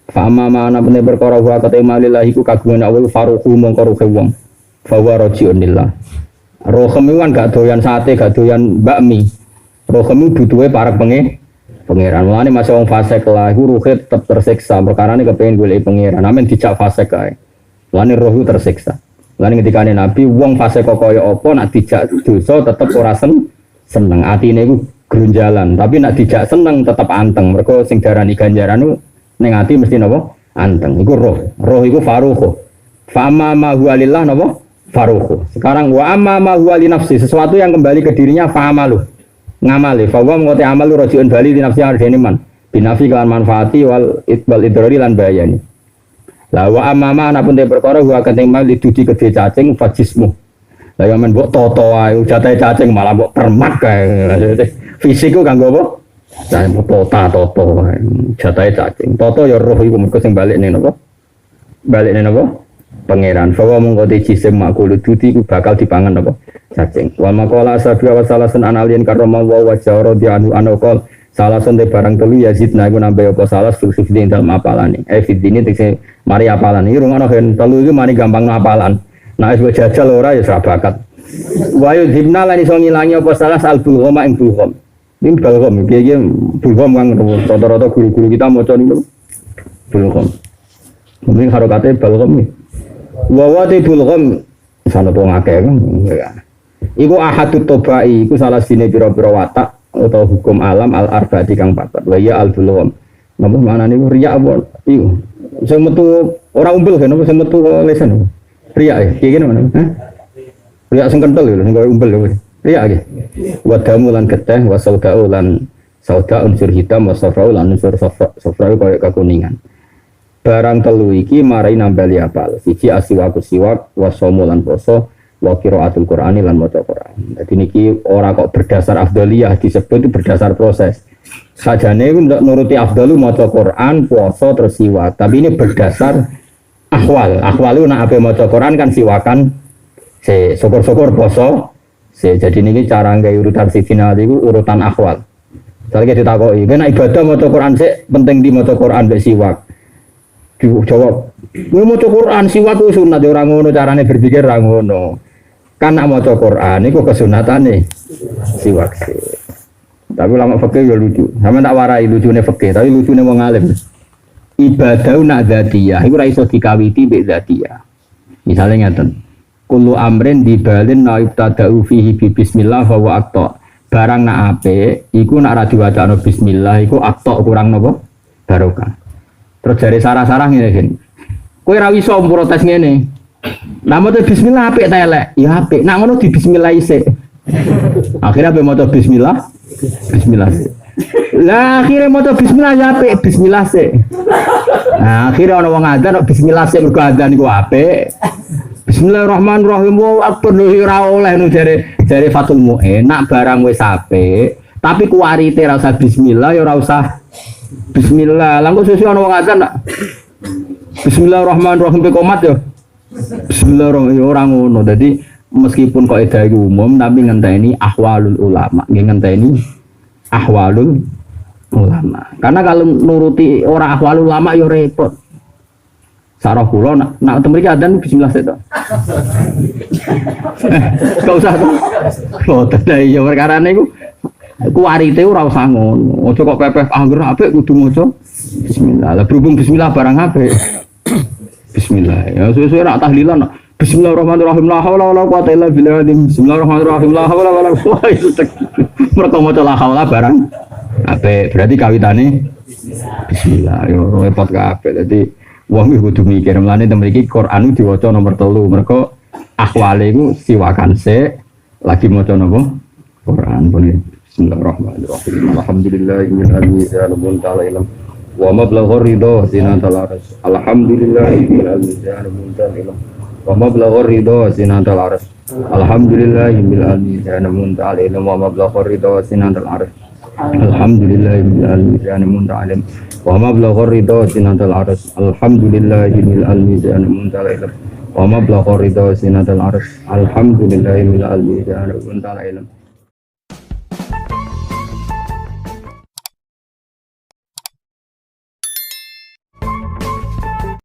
Fa amma mana bene perkara huwa katema lillah iku kagungan Allah faruhu mongko ruhe wong. Fa huwa rajiun lillah. Rohem kan gak doyan sate, gak doyan bakmi. Rohem butuhe para pangeran. Mulane masa wong fasik lah iku ruhe tetep tersiksa perkarane kepengin golek pangeran. Amen dijak fasik kae. Mulane roh iku tersiksa. Mulane ketikane Nabi wong fasik kaya apa nak dijak dosa tetep ora seneng. Atine iku grunjalan, tapi nak dijak seneng tetep anteng. Mergo sing darani ganjaran ku ning ati mesti napa? Anteng. Iku roh. Roh iku faruhu. Fa amma ma huwa lillah napa? Faruhu. Sekarang wa amma ma huwa li nafsi, sesuatu yang kembali ke dirinya fa amalu. Ngamali fa wa ngote amal rajiun bali di nafsi arjene man. Binafi kan manfaati wal itbal idrari lan bayani. La wa amma ma anapun te perkara wa kating mal didudi kedhe cacing fajismu. Lah yang men mbok toto ae jatahe cacing malah mbok permak kae. Fisik ku kanggo apa? Saya toto jatahe cacing. Toto ya roh iku mergo sing balik ning napa? Balik ning napa? Pangeran bahwa mengkoti jisim makhluk duti ku bakal dipangan apa cacing. Wa maqala asabi wa salasun analien karoma wa wajaro di anu anokol salasun te barang telu yazidna iku nambah apa salas fil dalam apalane. Fidini tekse mari apalan iki rungono gen telu iki mari gampang apalan. Nah wis jajal ora ya ora bakat. Wa yudhibna lan iso ngilangi apa salas albulgham ing bulgham. Ini bulgham iki bulgham kang rata-rata guru-guru kita maca niku bulgham. Mungkin harokate bulgham iki. Wawati bulgham sana tuh ngake kan iku ahadut tobai iku salah sini pira-pira watak atau hukum alam al arba'ati kang papat wa ya al bulgham napa manane iku riya apa iku sing metu ora umbel kan apa sing metu lesan riya iki ngene ha riya sing kentel lho sing koyo umbel lho riya iki wa damu lan geteh wa sauda'u lan sauda unsur hitam wa safra'u lan unsur safra'u koyo kekuningan. Barang telu iki marai nambali apal. Siji asiwaku siwak wasomo lan poso wa qiraatul Qur'ani lan maca Qur'an. Dadi niki ora kok berdasar afdaliyah disebut itu berdasar proses. Sajane untuk nuruti afdalu maca Qur'an, poso terus siwak. Tapi ini berdasar ahwal. Ahwal itu nak ape maca Qur'an kan siwakan syukur-syukur poso. Jadi niki cara nggawe urutan final iku urutan ahwal. Saiki ditakoki, nek ibadah maca Qur'an sik penting di maca Qur'an mbek siwak. Jawab, gue mau Quran siwak itu sunat orang ngono carane berpikir orang ngono. Kan nak mau Quran itu kesunatane siwak sih. Tapi lama fikih ya lucu. Sama tak warai lucune fikih, tapi lucune wong alim. Ibadah nak dzatiyah, iku ora iso dikawiti mbek dzatiyah. Misale ngaten. Kullu amrin dibalin na ibtada'u fihi bi bismillah fa wa aqta. Barang nak apik, iku nak ra diwacana bismillah iku aqta kurang napa? Barokah. Terus jare sarah-sarah ngene iki. Kowe ra iso protes ngene. Lah maca bismillah apik ta elek? Ya apik. Nak ngono di bismillah isik. Akhirnya ape maca bismillah? Bismillah sik. Lah akhirnya maca bismillah ya apik, bismillah sik. Nah, akhirnya ana wong adzan bismillah sik mergo adzan iku apik. Bismillahirrahmanirrahim. Wa akbar ora oleh nu jare Fatul Mu'in. Nak barang wis apik, tapi kuwarite ra usah bismillah ya ora usah Bismillah, langkung susu ana wong azan nak. Bismillahirrahmanirrahim pe komat ya. Bismillahirrahmanirrahim orang ngono. Dadi meskipun kaidah iku umum tapi ngenteni ahwalul ulama, nggih ngenteni ahwalul ulama. Karena kalau nuruti orang ahwalul ulama ya repot. Sarah kula nak temriki adzan bismillah seto. Kau usah to. Oh, tadi ya perkara niku kuwarite ora usah ngono. Aja kok pepeh angger apik kudu maca bismillah. Lah berhubung bismillah barang apik. Bismillah. Ya suwe-suwe nak tahlilan. Bismillahirrahmanirrahim. La haula wala quwata illa billah. Bismillahirrahmanirrahim. La haula wala quwata illa billah. Mereka maca la haula barang apik. Berarti kawitane bismillah. Yo repot kabeh. Dadi wong kudu mikir mlane temen iki Quran diwaca nomor 3. Mergo ahwale iku siwakan sik lagi maca napa Quran boleh. Bismillahirrahmanirrahim. Alhamdulillahil alamin ta'ala ilam wa mablaghur ridha zinatal arsy. Alhamdulillahil alamin ta'ala ilam wa mablaghur ridha zinatal arsy. Alhamdulillahil alamin ta'ala ilam wa mablaghur ridha zinatal arsy. Alhamdulillahil alamin ta'ala ilam wa mablaghur ridha zinatal arsy. Alhamdulillahil alamin ta'ala ilam wa mablaghur ridha zinatal arsy. Alhamdulillahil alamin ta'ala ilam.